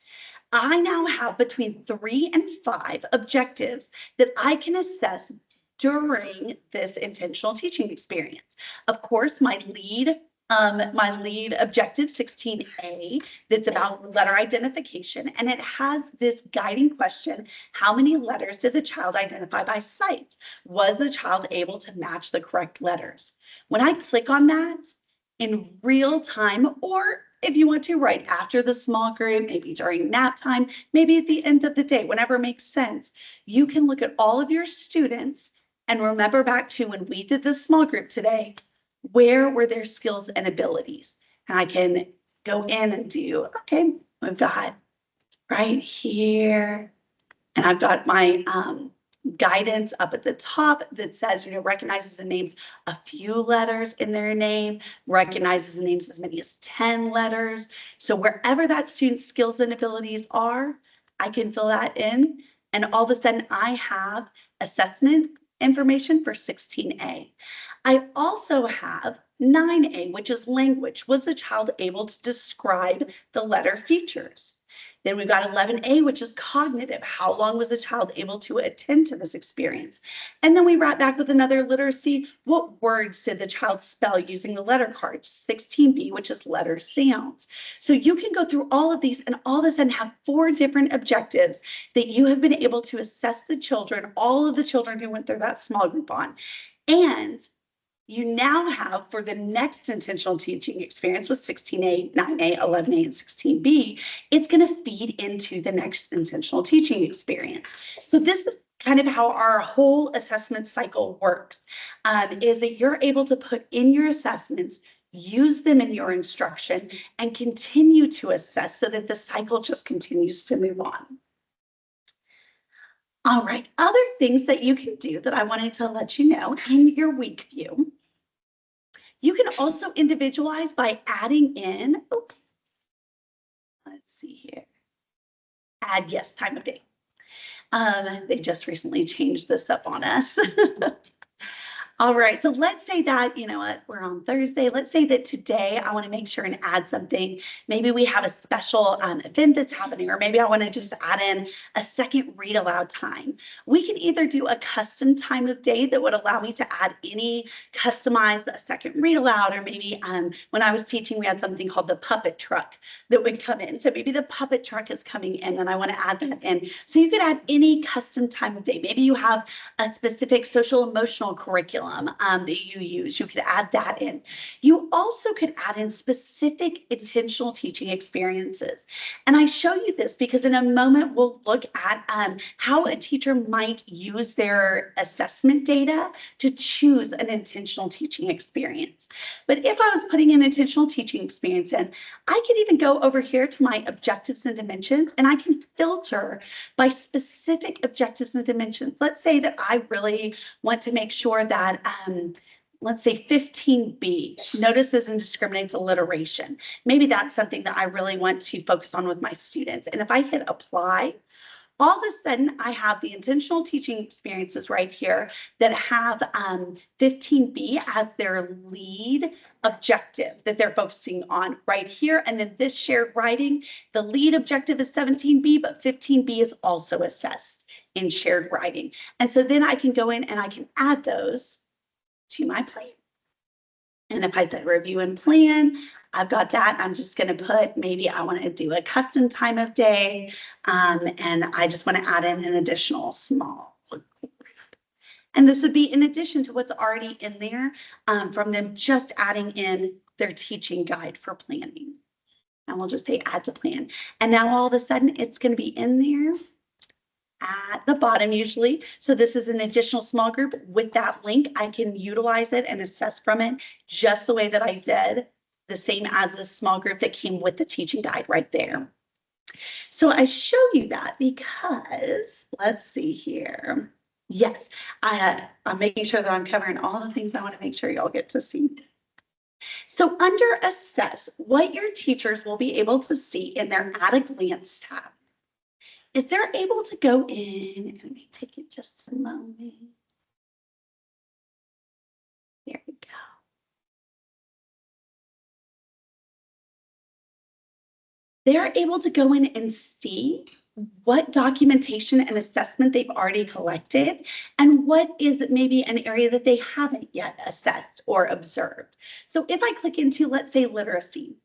I now have between 3 and 5 objectives that I can assess during this intentional teaching experience. Of course, my lead objective 16A, that's about letter identification, and it has this guiding question: how many letters did the child identify by sight? Was the child able to match the correct letters? When I click on that in real time, or if you want to, right after the small group, maybe during nap time, maybe at the end of the day, whenever makes sense, you can look at all of your students and remember back to when we did this small group today, where were their skills and abilities? And I can go in and do, okay, we've got right here, and I've got my guidance up at the top that says, recognizes and names a few letters in their name, recognizes and names as many as 10 letters. So wherever that student's skills and abilities are, I can fill that in. And all of a sudden I have assessment information for 16A. I also have 9A, which is language. Was the child able to describe the letter features? Then we've got 11A, which is cognitive. How long was the child able to attend to this experience? And then we wrap back with another literacy. What words did the child spell using the letter cards? 16B, which is letter sounds. So you can go through all of these and all of a sudden have 4 different objectives that you have been able to assess the children, all of the children who went through that small group on. And you now have, for the next intentional teaching experience with 16A, 9A, 11A, and 16B, it's going to feed into the next intentional teaching experience. So this is kind of how our whole assessment cycle works, is that you're able to put in your assessments, use them in your instruction, and continue to assess so that the cycle just continues to move on. All right, other things that you can do that I wanted to let you know in your week view. You can also individualize by adding in, let's see here, add yes time of day. They just recently changed this up on us. All right, so let's say that, we're on Thursday. Let's say that today I want to make sure and add something. Maybe we have a special event that's happening, or maybe I want to just add in a second read aloud time. We can either do a custom time of day that would allow me to add any customized second read aloud, or maybe when I was teaching, we had something called the puppet truck that would come in. So maybe the puppet truck is coming in and I want to add that in. So you could add any custom time of day. Maybe you have a specific social emotional curriculum that you use. You could add that in. You also could add in specific intentional teaching experiences. And I show you this because in a moment we'll look at how a teacher might use their assessment data to choose an intentional teaching experience. But if I was putting an intentional teaching experience in, I could even go over here to my objectives and dimensions, and I can filter by specific objectives and dimensions. Let's say that I really want to make sure that let's say 15B, notices and discriminates alliteration. Maybe that's something that I really want to focus on with my students. And if I hit apply, all of a sudden I have the intentional teaching experiences right here that have 15B as their lead objective that they're focusing on right here. And then this shared writing, the lead objective is 17B, but 15B is also assessed in shared writing. And so then I can go in and I can add those to my plan. And if I say review and plan, I've got that. I'm just going to put, maybe I want to do a custom time of day, and I just want to add in an additional small. And this would be in addition to what's already in there from them just adding in their teaching guide for planning. And we'll just say add to plan. And now all of a sudden it's going to be in there at the bottom usually. So this is an additional small group. With that link, I can utilize it and assess from it just the way that I did, the same as the small group that came with the teaching guide right there. So I show you that because, let's see here. Yes, I'm making sure that I'm covering all the things I want to make sure y'all get to see. So under assess, what your teachers will be able to see in their at a glance tab is they're able to go in, and let me take it just a moment. There we go. they're able to go in and see what documentation and assessment they've already collected and what is maybe an area that they haven't yet assessed or observed. So if I click into, let's say, literacy,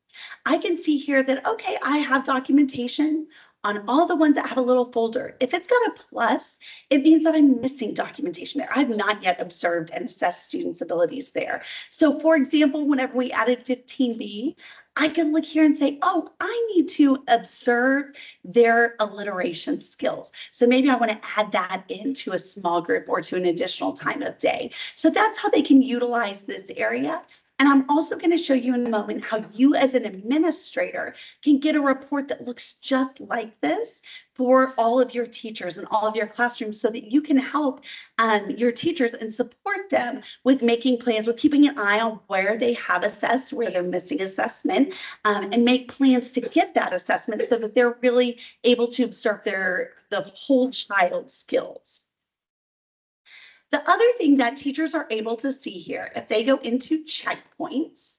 I can see here that, okay, I have documentation on all the ones that have a little folder. If it's got a plus, it means that I'm missing documentation there. I've not yet observed and assessed students' abilities there. So for example, whenever we added 15B, I can look here and say, oh, I need to observe their alliteration skills. So maybe I want to add that into a small group or to an additional time of day. So that's how they can utilize this area. And I'm also going to show you in a moment how you as an administrator can get a report that looks just like this for all of your teachers and all of your classrooms so that you can help your teachers and support them with making plans, with keeping an eye on where they have assessed, where they're missing assessment, and make plans to get that assessment so that they're really able to observe the whole child skills. The other thing that teachers are able to see here, if they go into checkpoints,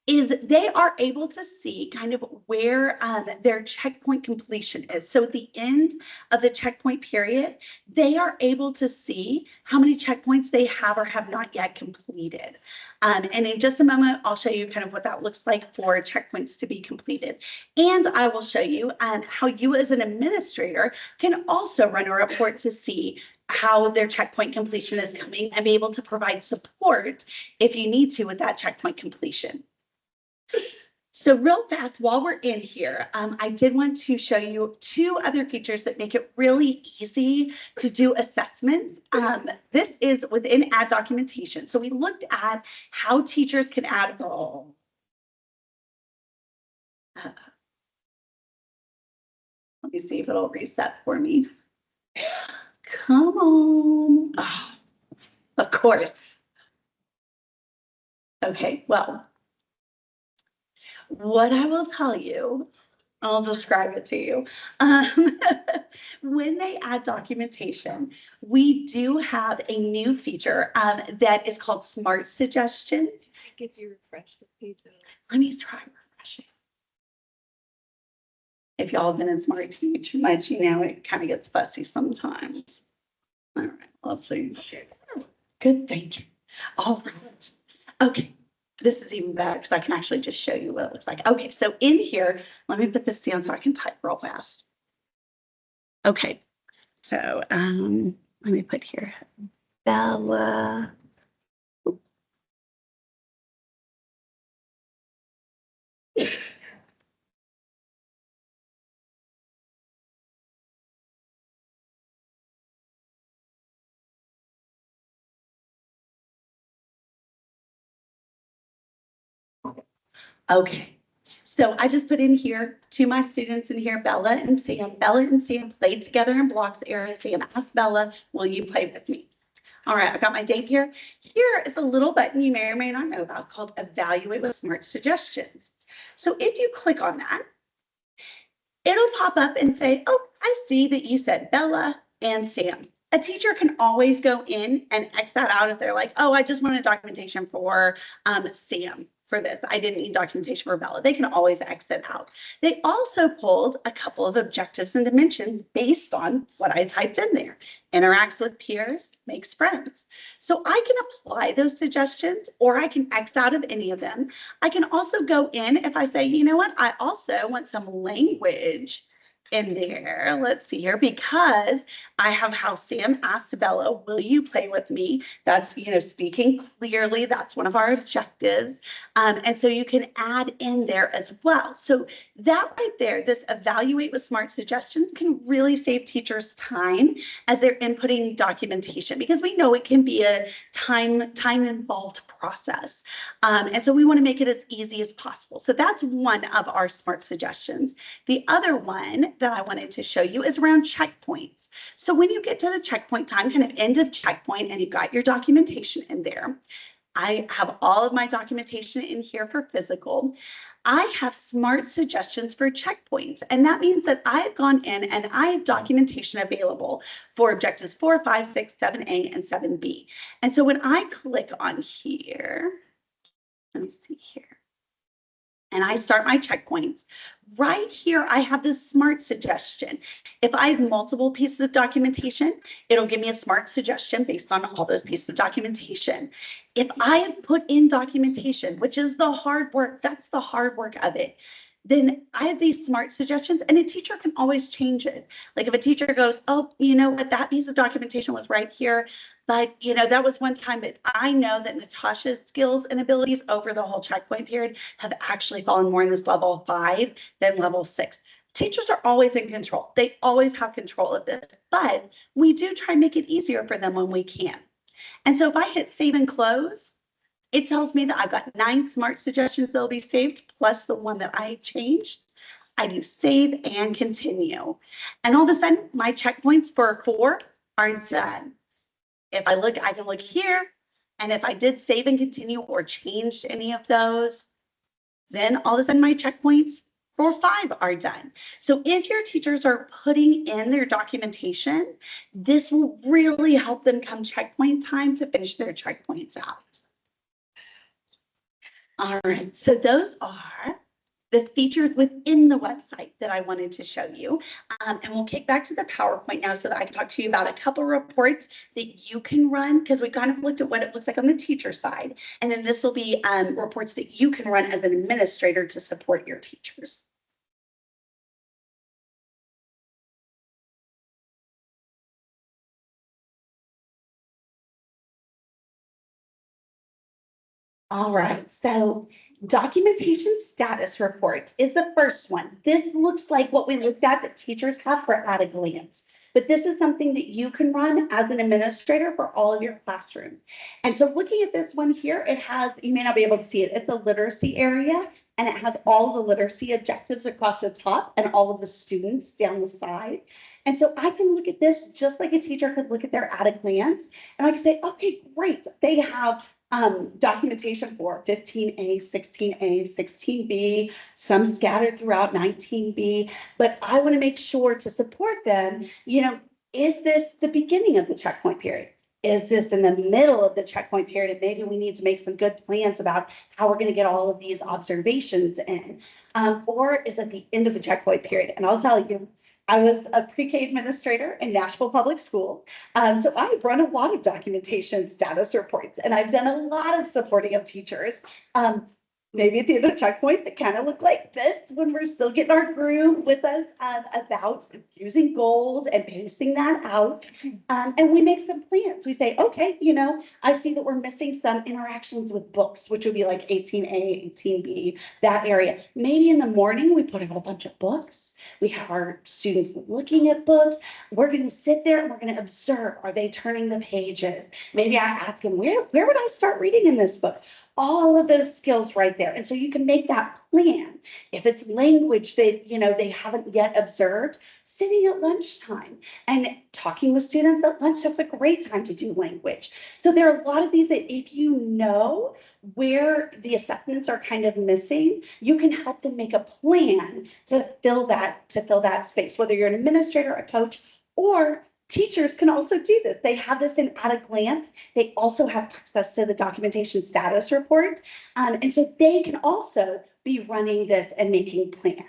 is they are able to see kind of where their checkpoint completion is. So at the end of the checkpoint period, they are able to see how many checkpoints they have or have not yet completed. And in just a moment, I'll show you kind of what that looks like for checkpoints to be completed. And I will show you how you as an administrator can also run a report to see how their checkpoint completion is coming and be able to provide support if you need to with that checkpoint completion. So real fast, while we're in here, I did want to show you two other features that make it really easy to do assessments. This is within Add Documentation. So we looked at how teachers can add, let me see if it'll reset for me. Come on. Oh, of course. Okay, well, what I will tell you, I'll describe it to you. When they add documentation, we do have a new feature that is called Smart Suggestions. If you refresh the page. Let me try refreshing. If y'all have been in Smart Teach much, you know, it kind of gets fussy sometimes. All right, let's see. Good, thank you. All right, okay. This is even better because I can actually just show you what it looks like. Okay, so in here, let me put this down so I can type real fast. Okay, so let me put here, Bella. Okay, so I just put in here to my students in here, Bella and Sam. Bella and Sam played together in blocks area. Sam asked Bella, will you play with me? All right, I got my date here. Here is a little button you may or may not know about called Evaluate with Smart Suggestions. So if you click on that, it'll pop up and say, oh, I see that you said Bella and Sam. A teacher can always go in and X that out if they're like, oh, I just wanted documentation for Sam for this. I didn't need documentation for Bella. They can always exit out. They also pulled a couple of objectives and dimensions based on what I typed in there. Interacts with peers, makes friends. So I can apply those suggestions or I can X out of any of them. I can also go in if I say, you know what, I also want some language in there. Let's see here, because I have how Sam asked Bella, will you play with me? That's, you know, speaking clearly, that's one of our objectives. And so you can add in there as well. So that right there, this Evaluate with Smart Suggestions can really save teachers time as they're inputting documentation, because we know it can be a time involved process. And so we want to make it as easy as possible. So that's one of our Smart Suggestions. The other one that I wanted to show you is around checkpoints. So when you get to the checkpoint time, kind of end of checkpoint, and you've got your documentation in there, I have all of my documentation in here for physical. I have Smart Suggestions for checkpoints. And that means that I've gone in and I have documentation available for objectives 4, 5, 6, 7A, and 7B. And so when I click on here, let me see here. and I start my checkpoints. Right here, I have this SMART suggestion. If I have multiple pieces of documentation, it'll give me a SMART suggestion based on all those pieces of documentation. If I have put in documentation, which is the hard work, that's the hard work of it, then I have these SMART suggestions and a teacher can always change it. Like if a teacher goes, oh, you know what, that piece of documentation was right here. But that was one time that I know that Natasha's skills and abilities over the whole checkpoint period have actually fallen more in this level 5 than level 6. Teachers are always in control. They always have control of this, but we do try and make it easier for them when we can. And so if I hit save and close, it tells me that I've got 9 SMART suggestions that'll be saved, plus the one that I changed. I do save and continue. And all of a sudden, my checkpoints for 4 are done. If I look, I can look here, and if I did save and continue or changed any of those, then all of a sudden my checkpoints for 5 are done. So if your teachers are putting in their documentation, this will really help them come checkpoint time to finish their checkpoints out. All right, so those are the features within the website that I wanted to show you. And we'll kick back to the PowerPoint now so that I can talk to you about a couple reports that you can run, because we've kind of looked at what it looks like on the teacher side. And then this will be reports that you can run as an administrator to support your teachers. All right, so documentation status report is the first one. This looks like what we looked at that teachers have for at a glance. But this is something that you can run as an administrator for all of your classrooms. And so looking at this one here, it has, you may not be able to see it, it's a literacy area, and it has all the literacy objectives across the top and all of the students down the side. And so I can look at this just like a teacher could look at their at a glance, and I can say, okay, great, they have documentation for 15A, 16A, 16B, some scattered throughout 19B, but I want to make sure to support them, is this the beginning of the checkpoint period? Is this in the middle of the checkpoint period? And maybe we need to make some good plans about how we're going to get all of these observations in. Or is it the end of the checkpoint period? And I'll tell you, I was a pre-K administrator in Nashville Public School. So I've run a lot of documentation status reports, and I've done a lot of supporting of teachers. Maybe at the end of checkpoint that kind of look like this when we're still getting our groove with us about using gold and pasting that out. And we make some plans. We say, okay, I see that we're missing some interactions with books, which would be like 18A, 18B, that area. Maybe in the morning, we put out a bunch of books. We have our students looking at books. We're going to sit there and we're going to observe. Are they turning the pages? Maybe I ask them, where would I start reading in this book? All of those skills right there. And so you can make that plan. If it's language that, they haven't yet observed, sitting at lunchtime and talking with students at lunch, that's a great time to do language. So there are a lot of these that if you know where the assessments are kind of missing, you can help them make a plan to fill that space, whether you're an administrator, a coach, or teachers can also do this. They have this in at a glance. They also have access to the documentation status reports. And so they can also be running this and making plans.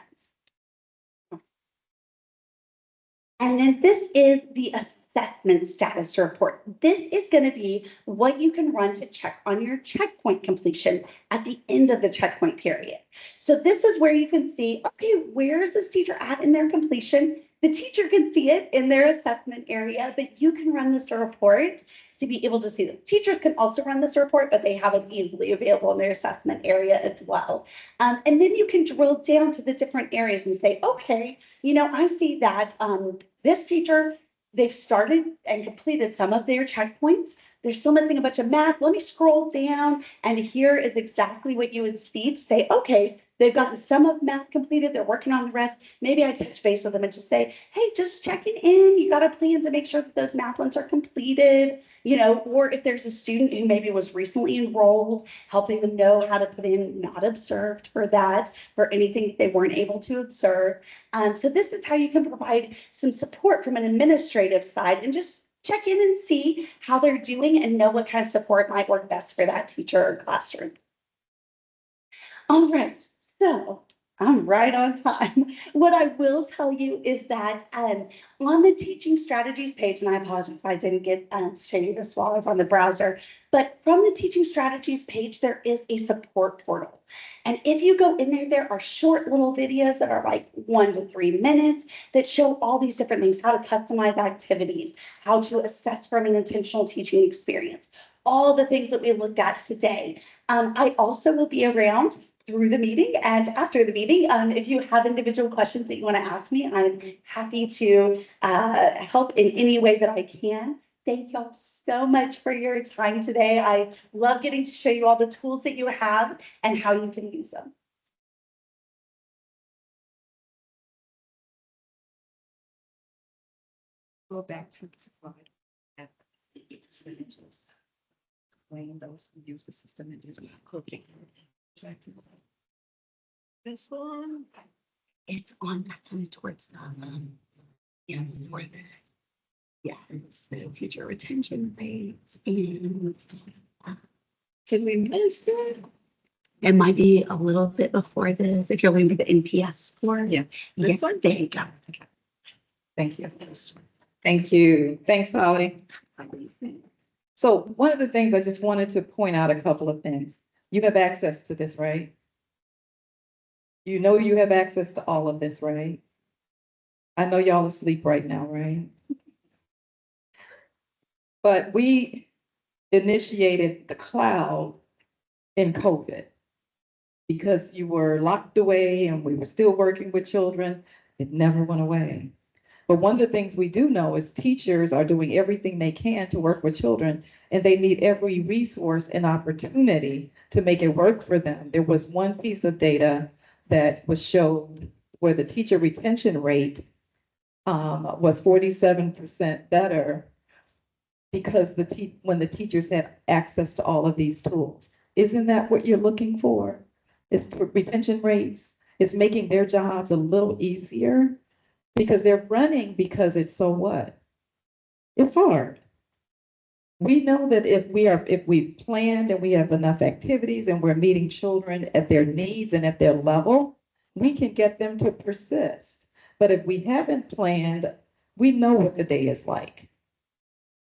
And then this is the assessment status report. This is going to be what you can run to check on your checkpoint completion at the end of the checkpoint period. So this is where you can see, okay, where is this teacher at in their completion? The teacher can see it in their assessment area, but you can run this report to be able to see them. Teachers can also run this report, but they have it easily available in their assessment area as well. And then you can drill down to the different areas and say, okay, I see that this teacher, they've started and completed some of their checkpoints. They're still missing a bunch of math. Let me scroll down, and here is exactly what you would see to say, okay, they've gotten some of math completed. They're working on the rest. Maybe I touch base with them and just say, hey, just checking in. You got a plan to make sure that those math ones are completed, or if there's a student who maybe was recently enrolled, helping them know how to put in not observed for that, for anything that they weren't able to observe. So this is how you can provide some support from an administrative side and just check in and see how they're doing and know what kind of support might work best for that teacher or classroom. All right, So I'm right on time. What I will tell you is that on the teaching strategies page, and I apologize, I didn't get to show you this while I was on the browser, but from the teaching strategies page, there is a support portal. And if you go in there, there are short little videos that are like 1 to 3 minutes that show all these different things, how to customize activities, how to assess from an intentional teaching experience, all the things that we looked at today. I also will be around through the meeting and after the meeting. If you have individual questions that you want to ask me, I'm happy to help in any way that I can. Thank y'all so much for your time today. I love getting to show you all the tools that you have and how you can use them. Go back to the slide. At the percentages. Explain those who use the system and use coding. This one, it's on towards the, yeah, before that. Yeah, it's the teacher retention rates and did we miss it? It might be a little bit before this, if you're looking for the NPS score. Yeah. This one, there you go. Thank you. Thank you. Thanks, Holly. So one of the things I just wanted to point out a couple of things. You have access to this, right? You know you have access to all of this, right? I know y'all asleep right now, right? But we initiated the cloud in COVID because you were locked away and we were still working with children. It never went away. But one of the things we do know is teachers are doing everything they can to work with children, and they need every resource and opportunity to make it work for them. There was one piece of data that was showed where the teacher retention rate was 47% better because when the teachers had access to all of these tools. Isn't that what you're looking for? It's retention rates. It's making their jobs a little easier because they're running because it's so what? It's hard. We know that if we've planned and we have enough activities and we're meeting children at their needs and at their level, we can get them to persist. But if we haven't planned, we know what the day is like.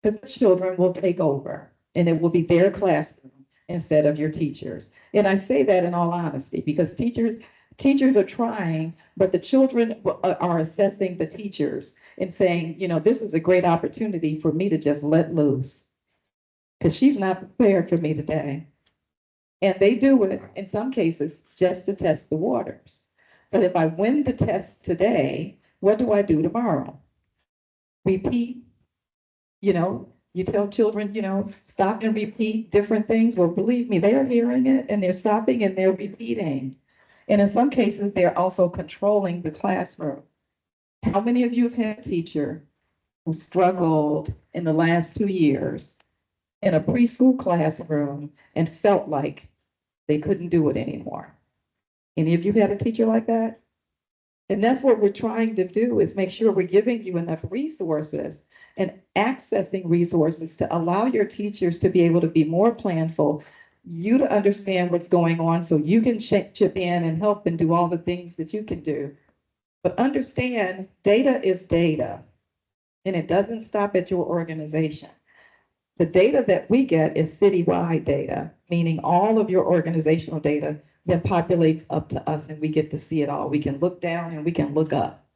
Because the children will take over and it will be their classroom instead of your teachers. And I say that in all honesty because teachers are trying, but the children are assessing the teachers and saying, you know, this is a great opportunity for me to just let loose because she's not prepared for me today. And they do it in some cases just to test the waters. But if I win the test today, what do I do tomorrow? Repeat, you know, you tell children, you know, stop and repeat different things. Well, believe me, they're hearing it and they're stopping and they're repeating. And in some cases, they're also controlling the classroom. How many of you have had a teacher who struggled in the last 2 years in a preschool classroom and felt like they couldn't do it anymore? Any of you had a teacher like that? And that's what we're trying to do is make sure we're giving you enough resources and accessing resources to allow your teachers to be able to be more planful, you to understand what's going on so you can chip in and help and do all the things that you can do. But understand, data is data, and it doesn't stop at your organization. The data that we get is citywide data, meaning all of your organizational data then populates up to us and we get to see it all. We can look down and we can look up.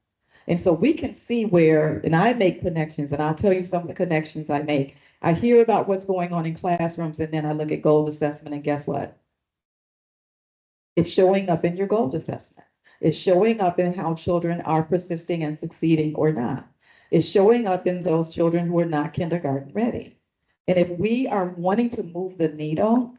And so we can see where, and I make connections, and I'll tell you some of the connections I make. I hear about what's going on in classrooms, and then I look at goal assessment, and guess what? It's showing up in your goal assessment. It's showing up in how children are persisting and succeeding or not. It's showing up in those children who are not kindergarten ready. And if we are wanting to move the needle,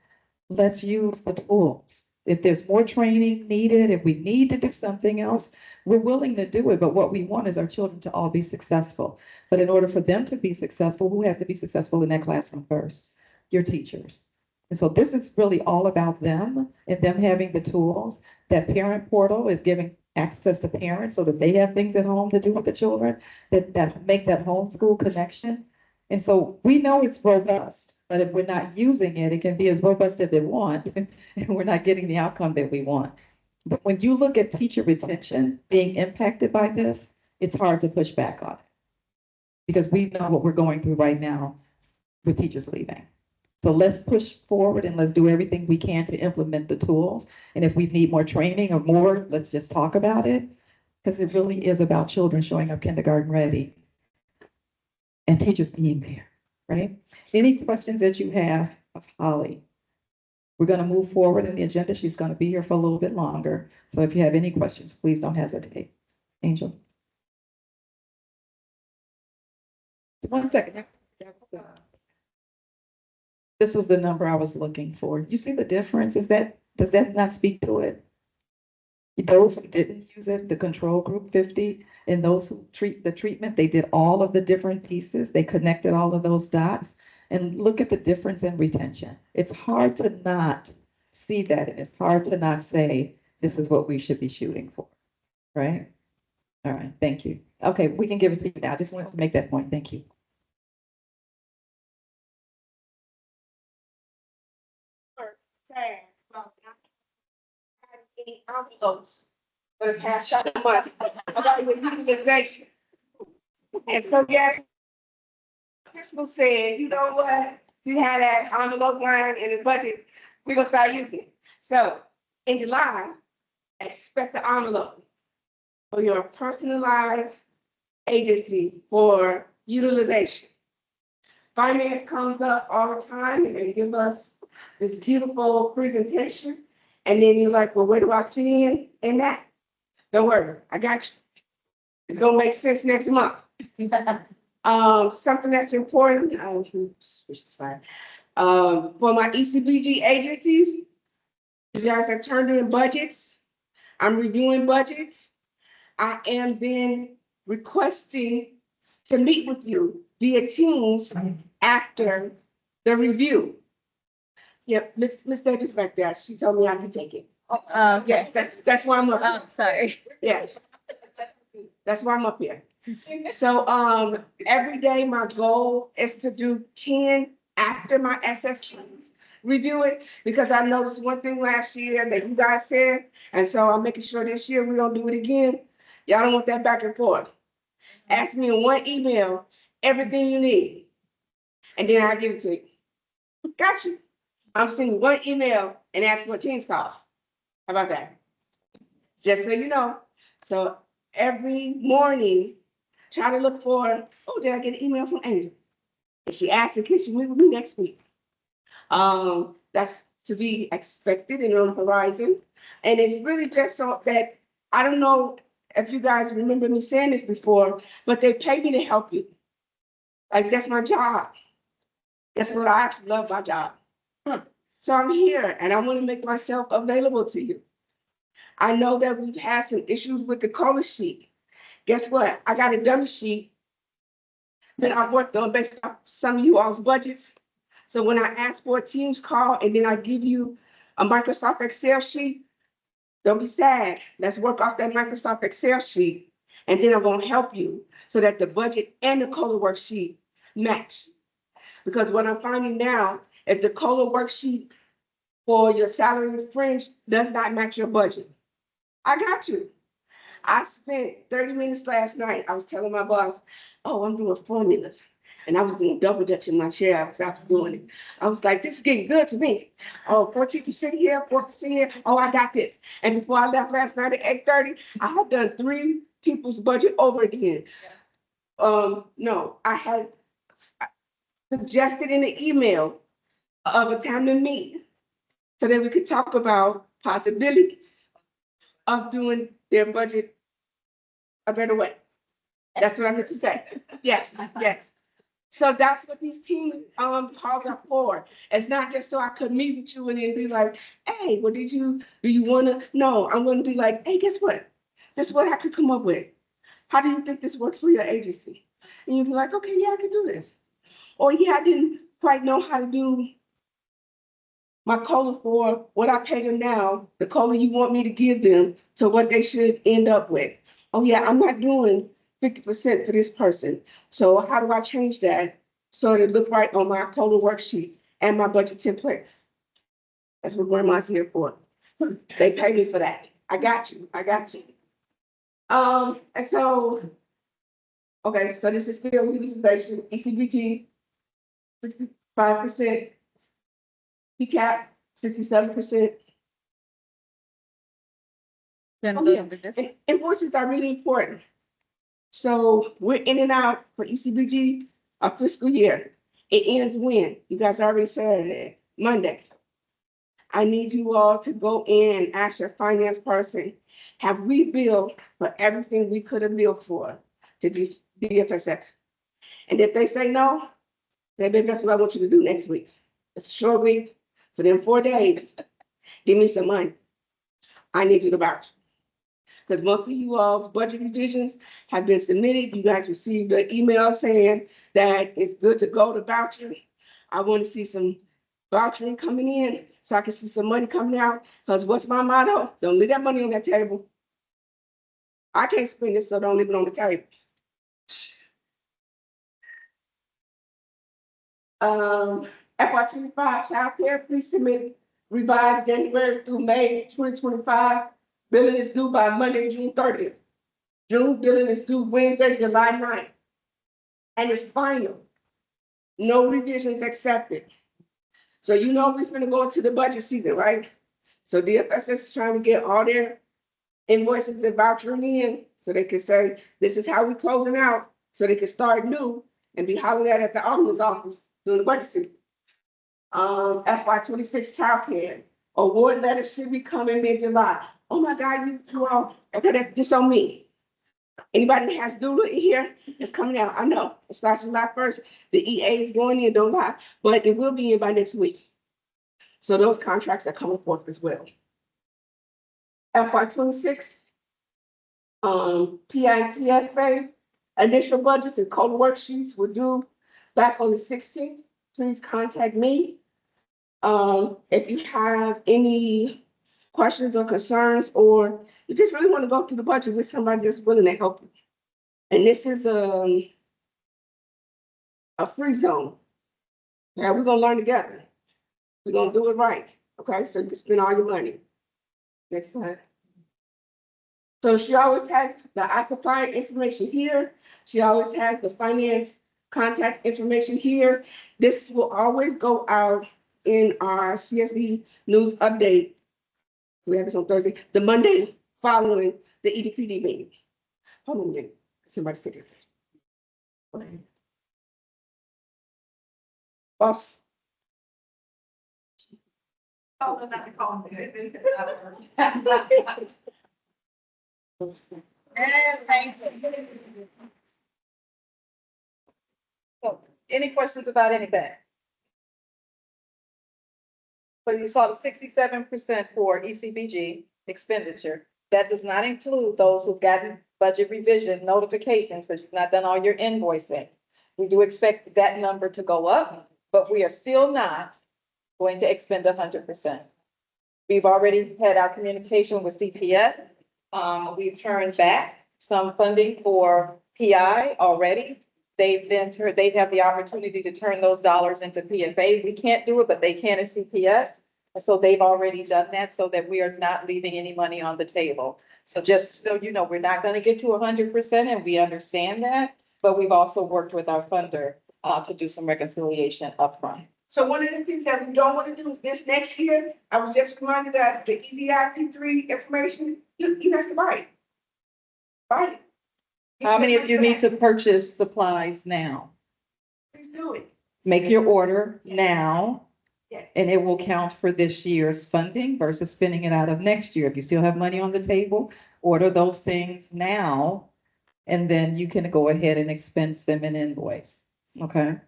let's use the tools. If there's more training needed, if we need to do something else, we're willing to do it. But what we want is our children to all be successful. But in order for them to be successful, who has to be successful in that classroom first? Your teachers. And so this is really all about them and them having the tools. That parent portal is giving access to parents so that they have things at home to do with the children that make that homeschool connection. And so we know it's robust, but if we're not using it, it can be as robust as they want, and we're not getting the outcome that we want. But when you look at teacher retention being impacted by this, it's hard to push back on it. Because we know what we're going through right now with teachers leaving. So let's push forward and let's do everything we can to implement the tools. And if we need more training or more, let's just talk about it. Because it really is about children showing up kindergarten ready and teachers being there, right? Any questions that you have of Holly? We're going to move forward in the agenda. She's going to be here for a little bit longer. So if you have any questions, please don't hesitate. Angel. 1 second. This was the number I was looking for. You see the difference? Does that not speak to it? Those who didn't use it, the control group 50, and those who treat the treatment, they did all of the different pieces. They connected all of those dots. And look at the difference in retention. It's hard to not see that, and it's hard to not say, this is what we should be shooting for, right? All right, thank you. Okay, we can give it to you now. I just wanted to make that point. Thank you. Any envelopes for the past couple months about the utilization. And so yes, Crystal said, you know what, you had that envelope line in the budget, we're gonna start using it. So in July, expect the envelope for your personalized agency for utilization. Finance comes up all the time and they give us this beautiful presentation. And then you're like, well, where do I fit in that? Don't worry, I got you. It's gonna make sense next month. Something that's important, switch the slide. For my ECBG agencies, you guys have turned in budgets. I'm reviewing budgets. I am then requesting to meet with you via Teams after the review. Yep, Miss Davis back there, she told me I could take it. Yes, that's why I'm up. Oh, sorry. Yes. That's why I'm up here. So, every day my goal is to do 10 after my SSTs, review it, because I noticed one thing last year that you guys said, and so I'm making sure this year we don't do it again. Y'all don't want that back and forth. Ask me in one email, everything you need, and then I'll give it to you. Got you. I'm sending one email and ask for a Teams call. How about that? Just so you know. So every morning, try to look for, oh, did I get an email from Angel? And she asked, can she meet with me next week? That's to be expected and on the horizon. And it's really just so that, I don't know if you guys remember me saying this before, but they pay me to help you. Like, that's my job. That's what I actually love my job. So I'm here and I want to make myself available to you. I know that we've had some issues with the COLA sheet. Guess what? I got a dummy sheet that I worked on based on some of you all's budgets. So when I ask for a Teams call and then I give you a Microsoft Excel sheet, don't be sad. Let's work off that Microsoft Excel sheet. And then I'm going to help you so that the budget and the COLA worksheet match. Because what I'm finding now is the COLA worksheet for your salary fringe does not match your budget. I got you. I spent 30 minutes last night. I was telling my boss, oh, I'm doing formulas. And I was doing double dutch in my chair. I was doing it. I was like, this is getting good to me. Oh, 14% here, 4% here. Oh, I got this. And before I left last night at 8:30, I had done 3 people's budget over again. No, I had suggested in the email of a time to meet so that we could talk about possibilities of doing their budget a better way. That's what I meant to say. Yes, yes. So that's what these team calls are for. It's not just so I could meet with you and then be like, hey, what do you wanna? No, I'm gonna be like, hey, guess what? This is what I could come up with. How do you think this works for your agency? And you'd be like, okay, yeah, I can do this. Or yeah, I didn't quite know how to do my COLA for what I pay them now, the COLA you want me to give them to what they should end up with. Oh yeah, I'm not doing 50% for this person. So how do I change that so it look right on my COLA worksheets and my budget template? That's what grandma's here for. They pay me for that. I got you, I got you. And so, okay, so this is still utilization, ECBG, 65%, PCAP, 67%. Oh, yeah. And invoices are really important. So we're in and out for ECBG, our fiscal year. It ends when? You guys already said it, Monday. I need you all to go in and ask your finance person, have we billed for everything we could have billed for to DFSS? And if they say no, then baby, that's what I want you to do next week. It's a short week. For them 4 days, give me some money. I need you to vouch. Because most of you all's budget revisions have been submitted. You guys received an email saying that it's good to go to voucher. I want to see some vouchering coming in so I can see some money coming out. Because what's my motto? Don't leave that money on that table. I can't spend it, so don't leave it on the table. FY25 childcare, please submit revised January through May 2025. Billing is due by Monday, June 30th. June billing is due Wednesday, July 9th. And it's final. No revisions accepted. So you know we're gonna go into the budget season, right? So DFS is trying to get all their invoices and vouchering in so they can say, this is how we closing out, so they can start new and be hollering at the auditor's office during the budget season. FY26 childcare award letter should be coming mid-July. Oh my God, you all, okay, that's this on me. Anybody that has doula in here, it's coming out. I know it starts July 1st. The EA is going in, don't lie, but it will be in by next week. So those contracts are coming forth as well. FY26, PIPFA, initial budgets and code worksheets were due back on the 16th. Please contact me. If you have any questions or concerns, or you just really want to go through the budget with somebody that's willing to help you. And this is a free zone. Yeah, we're gonna learn together. We're gonna do it right. Okay, so you can spend all your money. Next slide. So she always has the supplier information here. She always has the finance contact information here. This will always go out in our CSD news update. We have this on Thursday, the Monday following the EDPD meeting. Hold on a minute, somebody's taking it. Go ahead. Boss. So, any questions about anything? So you saw the 67% for ECBG expenditure. That does not include those who've gotten budget revision notifications that you've not done all your invoicing. We do expect that number to go up, but we are still not going to expend 100%. We've already had our communication with CPS. We've turned back some funding for PI already. They've have the opportunity to turn those dollars into PFA. We can't do it, but they can at CPS. So they've already done that so that we are not leaving any money on the table. So just so you know, we're not gonna get to 100% and we understand that, but we've also worked with our funder to do some reconciliation upfront. So one of the things that we don't want to do is this next year, I was just reminded that the EZIP3 information, you guys can buy it. Buy it. How many of you need to purchase supplies now? Please do it. Make your order now. Yes. And it will count for this year's funding versus spending it out of next year. If you still have money on the table, order those things now. And then you can go ahead and expense them in invoice, okay?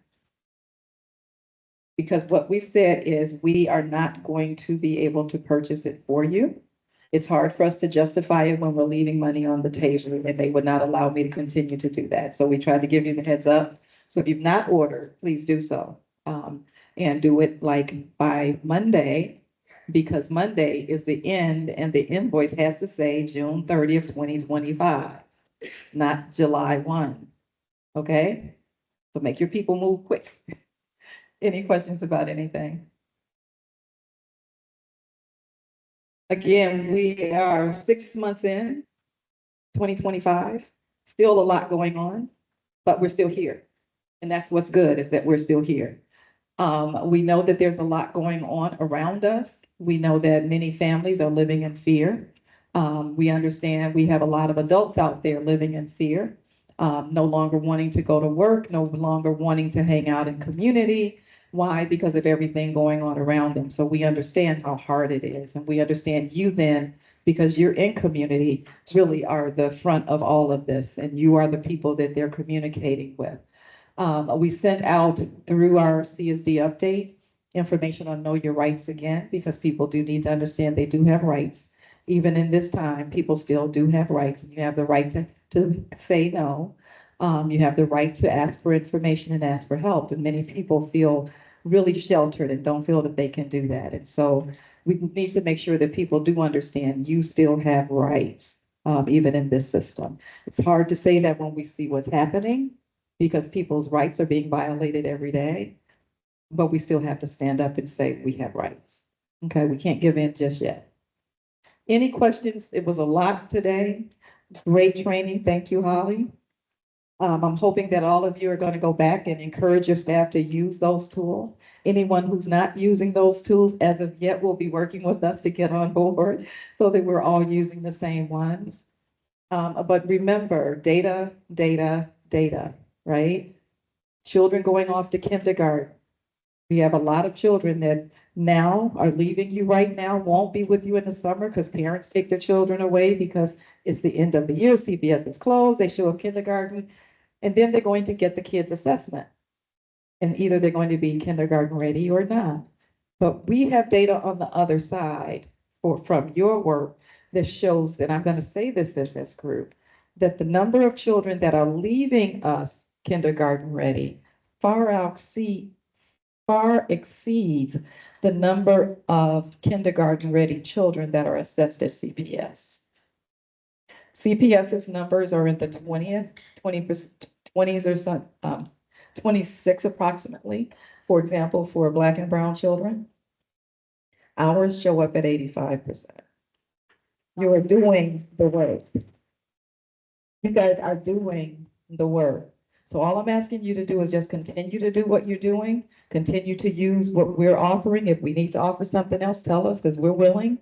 Because what we said is we are not going to be able to purchase it for you. It's hard for us to justify it when we're leaving money on the table, and they would not allow me to continue to do that. So we tried to give you the heads up. So if you've not ordered, please do so. And do it like by Monday, because Monday is the end and the invoice has to say June 30th, 2025, not July 1. Okay? So make your people move quick. Any questions about anything? Again, we are 6 months in, 2025, still a lot going on, but we're still here. And that's what's good, is that we're still here. We know that there's a lot going on around us. We know that many families are living in fear. We understand we have a lot of adults out there living in fear, no longer wanting to go to work, no longer wanting to hang out in community. Why? Because of everything going on around them. So we understand how hard it is. And we understand you then, because you're in community, really are the front of all of this. And you are the people that they're communicating with. We sent out through our CSD update information on Know Your Rights again, because people do need to understand they do have rights. Even in this time, people still do have rights, and you have the right to say no. You have the right to ask for information and ask for help. And many people feel really sheltered and don't feel that they can do that. And so we need to make sure that people do understand you still have rights, even in this system. It's hard to say that when we see what's happening, because people's rights are being violated every day. But we still have to stand up and say we have rights. Okay, we can't give in just yet. Any questions? It was a lot today. Great training. Thank you, Holly. I'm hoping that all of you are going to go back and encourage your staff to use those tools. Anyone who's not using those tools as of yet will be working with us to get on board so that we're all using the same ones. But remember, data, data, data, right? Children going off to kindergarten. We have a lot of children that now are leaving you right now, won't be with you in the summer because parents take their children away because it's the end of the year, CPS is closed, they show up kindergarten, and then they're going to get the kids' assessment. And either they're going to be kindergarten ready or not. But we have data on the other side or from your work that shows that, I'm going to say this in this group, that the number of children that are leaving us kindergarten ready far exceeds the number of kindergarten ready children that are assessed at CPS. CPS's numbers are in the 20s or some, 26 approximately, for example, for Black and brown children. Ours show up at 85%. You are doing the work. You guys are doing the work. So all I'm asking you to do is just continue to do what you're doing, continue to use what we're offering. If we need to offer something else, tell us, because we're willing.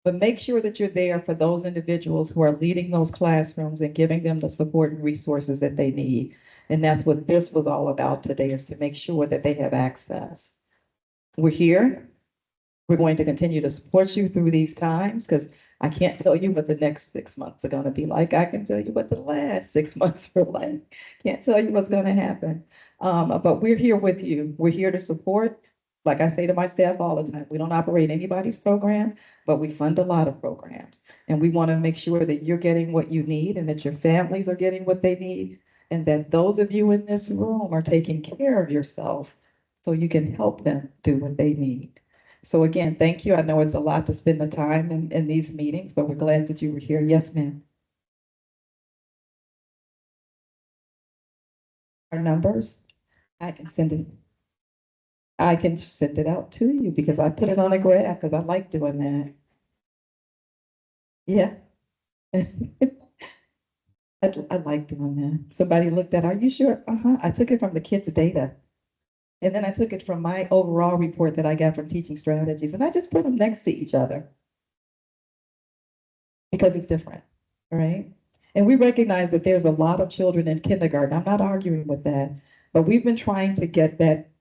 But make sure that you're there for those individuals who are leading those classrooms and giving them the support and resources that they need. And that's what this was all about today, is to make sure that they have access. We're here. We're going to continue to support you through these times, because I can't tell you what the next 6 months are going to be like. I can tell you what the last 6 months were like. Can't tell you what's going to happen. But we're here with you. We're here to support. Like I say to my staff all the time, we don't operate anybody's program, but we fund a lot of programs. And we want to make sure that you're getting what you need and that your families are getting what they need. And that those of you in this room are taking care of yourself so you can help them do what they need. So again, thank you. I know it's a lot to spend the time in these meetings, but we're glad that you were here. Yes, ma'am. Our numbers, I can send it. I can send it out to you because I put it on a graph because I like doing that. Yeah. I like doing that. Somebody looked at, are you sure? I took it from the kids' data. And then I took it from my overall report that I got from teaching strategies, and I just put them next to each other because it's different, right? And we recognize that there's a lot of children in kindergarten. I'm not arguing with that, but we've been trying to get that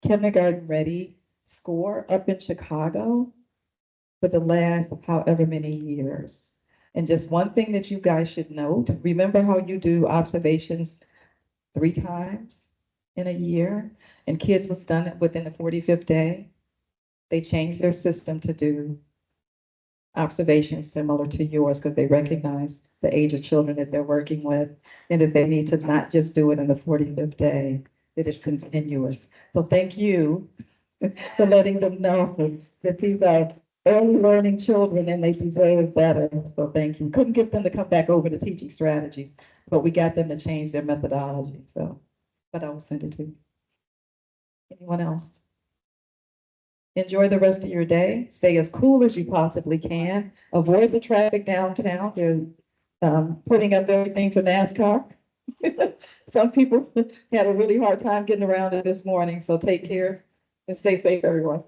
kindergarten ready score up in Chicago for the last however many years. And just one thing that you guys should note, remember how you do observations 3 times in a year, and kids was done within the 45th day? They changed their system to do observations similar to yours because they recognize the age of children that they're working with, and that they need to not just do it in the 45th day, that it's continuous. So thank you for letting them know that these are early learning children and they deserve better. So thank you. Couldn't get them to come back over to teaching strategies, but we got them to change their methodology. So, but I will send it to you. Anyone else? Enjoy the rest of your day. Stay as cool as you possibly can. Avoid the traffic downtown. They're putting up everything for NASCAR. Some people had a really hard time getting around it this morning, so take care and stay safe, everyone.